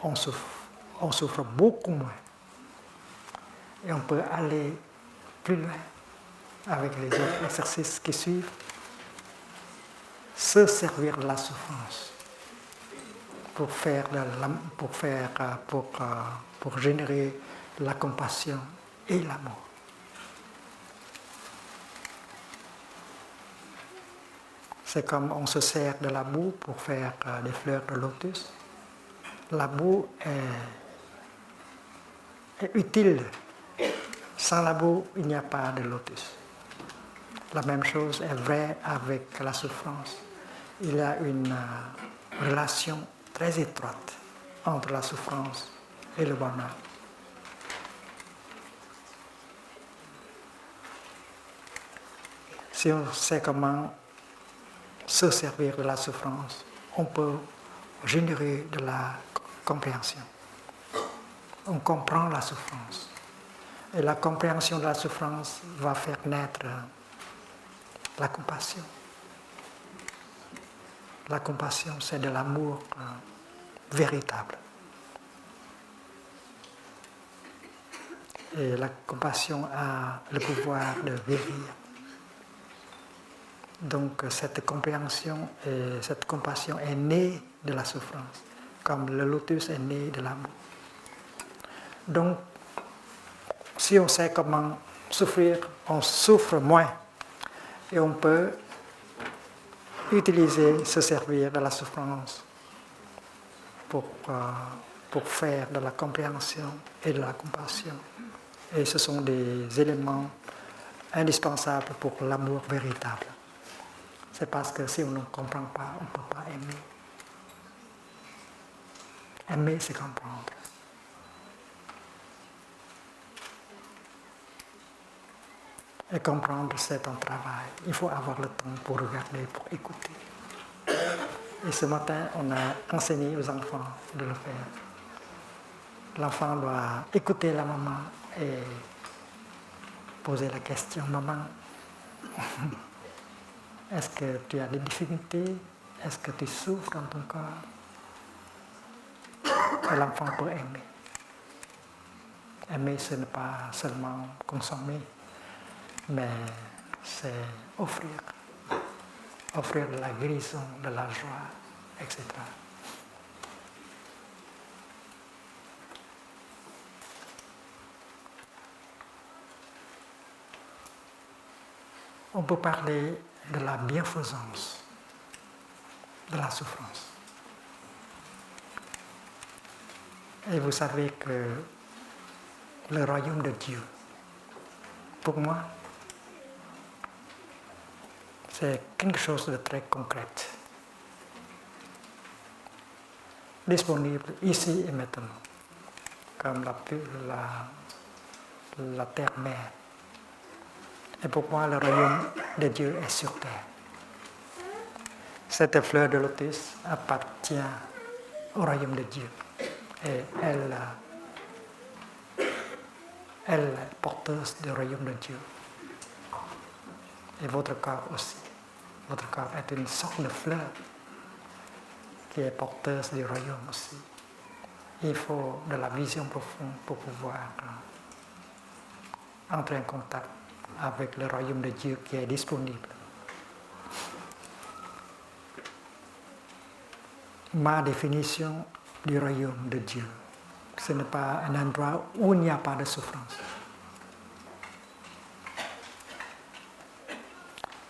on souffre beaucoup moins. Et on peut aller plus loin avec les autres exercices qui suivent. Se servir de la souffrance pour générer la compassion et l'amour. C'est comme on se sert de la boue pour faire des fleurs de lotus. La boue est utile. Sans la boue, il n'y a pas de lotus. La même chose est vraie avec la souffrance. Il y a une relation très étroite entre la souffrance et le bonheur. Si on sait comment se servir de la souffrance, on peut générer de la compréhension. On comprend la souffrance. Et la compréhension de la souffrance va faire naître la compassion. La compassion, c'est de l'amour véritable. Et la compassion a le pouvoir de guérir. Donc cette compréhension et cette compassion est née de la souffrance, comme le lotus est né de l'amour. Donc, si on sait comment souffrir, on souffre moins. Et on peut utiliser, se servir de la souffrance pour faire de la compréhension et de la compassion. Et ce sont des éléments indispensables pour l'amour véritable. C'est parce que si on ne comprend pas, on ne peut pas aimer. Aimer, c'est comprendre. Et comprendre, c'est un travail. Il faut avoir le temps pour regarder, pour écouter. Et ce matin, on a enseigné aux enfants de le faire. L'enfant doit écouter la maman et poser la question, maman, est-ce que tu as des difficultés? Est-ce que tu souffres dans ton corps? Et l'enfant peut aimer. Aimer, ce n'est pas seulement consommer, mais c'est offrir de la guérison, de la joie, etc. On peut parler de la bienfaisance de la souffrance. Et vous savez que le royaume de Dieu, pour moi, C'est quelque chose de très concret, disponible ici et maintenant, comme la terre-mère. Et pour moi, le royaume de Dieu est sur terre. Cette fleur de lotus appartient au royaume de Dieu. Et elle est porteuse du royaume de Dieu. Et votre corps aussi. Votre corps est une sorte de fleur qui est porteuse du royaume aussi. Il faut de la vision profonde pour pouvoir entrer en contact avec le royaume de Dieu qui est disponible. Ma définition du royaume de Dieu, ce n'est pas un endroit où il n'y a pas de souffrance.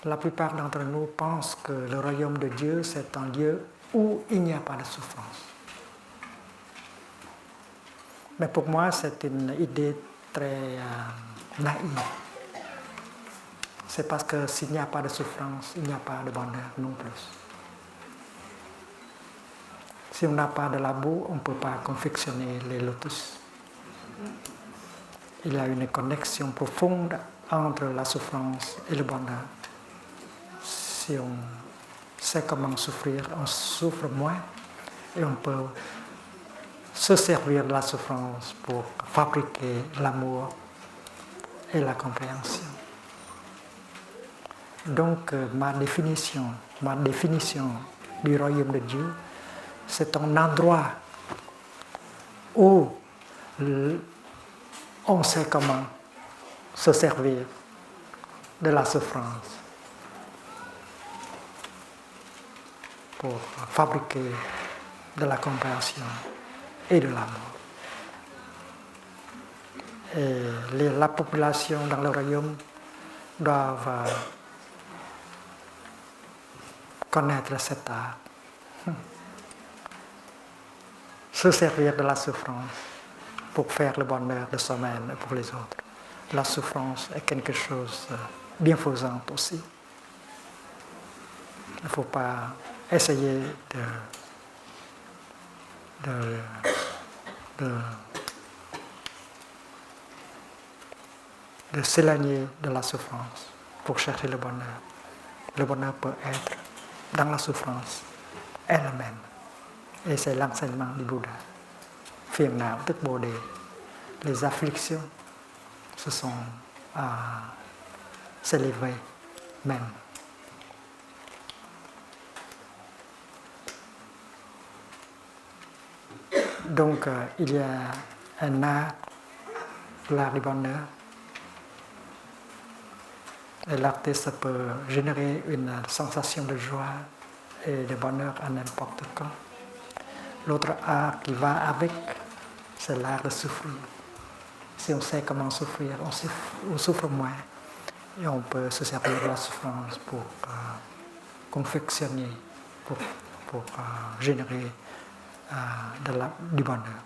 La plupart d'entre nous pensent que le royaume de Dieu, c'est un lieu où il n'y a pas de souffrance. Mais pour moi, c'est une idée très naïve. C'est parce que s'il n'y a pas de souffrance, il n'y a pas de bonheur non plus. Si on n'a pas de la boue, on ne peut pas confectionner les lotus. Il y a une connexion profonde entre la souffrance et le bonheur. Si on sait comment souffrir, on souffre moins et on peut se servir de la souffrance pour fabriquer l'amour et la compréhension. Donc ma définition du royaume de Dieu, c'est un endroit où on sait comment se servir de la souffrance pour fabriquer de la compréhension et de l'amour. Et la population dans le royaume doit connaître cet art. Se servir de la souffrance pour faire le bonheur de soi-même et pour les autres. La souffrance est quelque chose de bienfaisant aussi. Il ne faut pas essayer de s'éloigner de la souffrance pour chercher le bonheur. Le bonheur peut être dans la souffrance elle-même. Et c'est l'enseignement du Bouddha. Phiền não tức Bồ Đề. Les afflictions, c'est l'éveil même. Donc, il y a un art, l'art du bonheur. Et l'artiste peut générer une sensation de joie et de bonheur à n'importe quand. L'autre art qui va avec, c'est l'art de souffrir. Si on sait comment souffrir, on souffre moins. Et on peut se servir de la souffrance pour confectionner, pour générer du bonheur.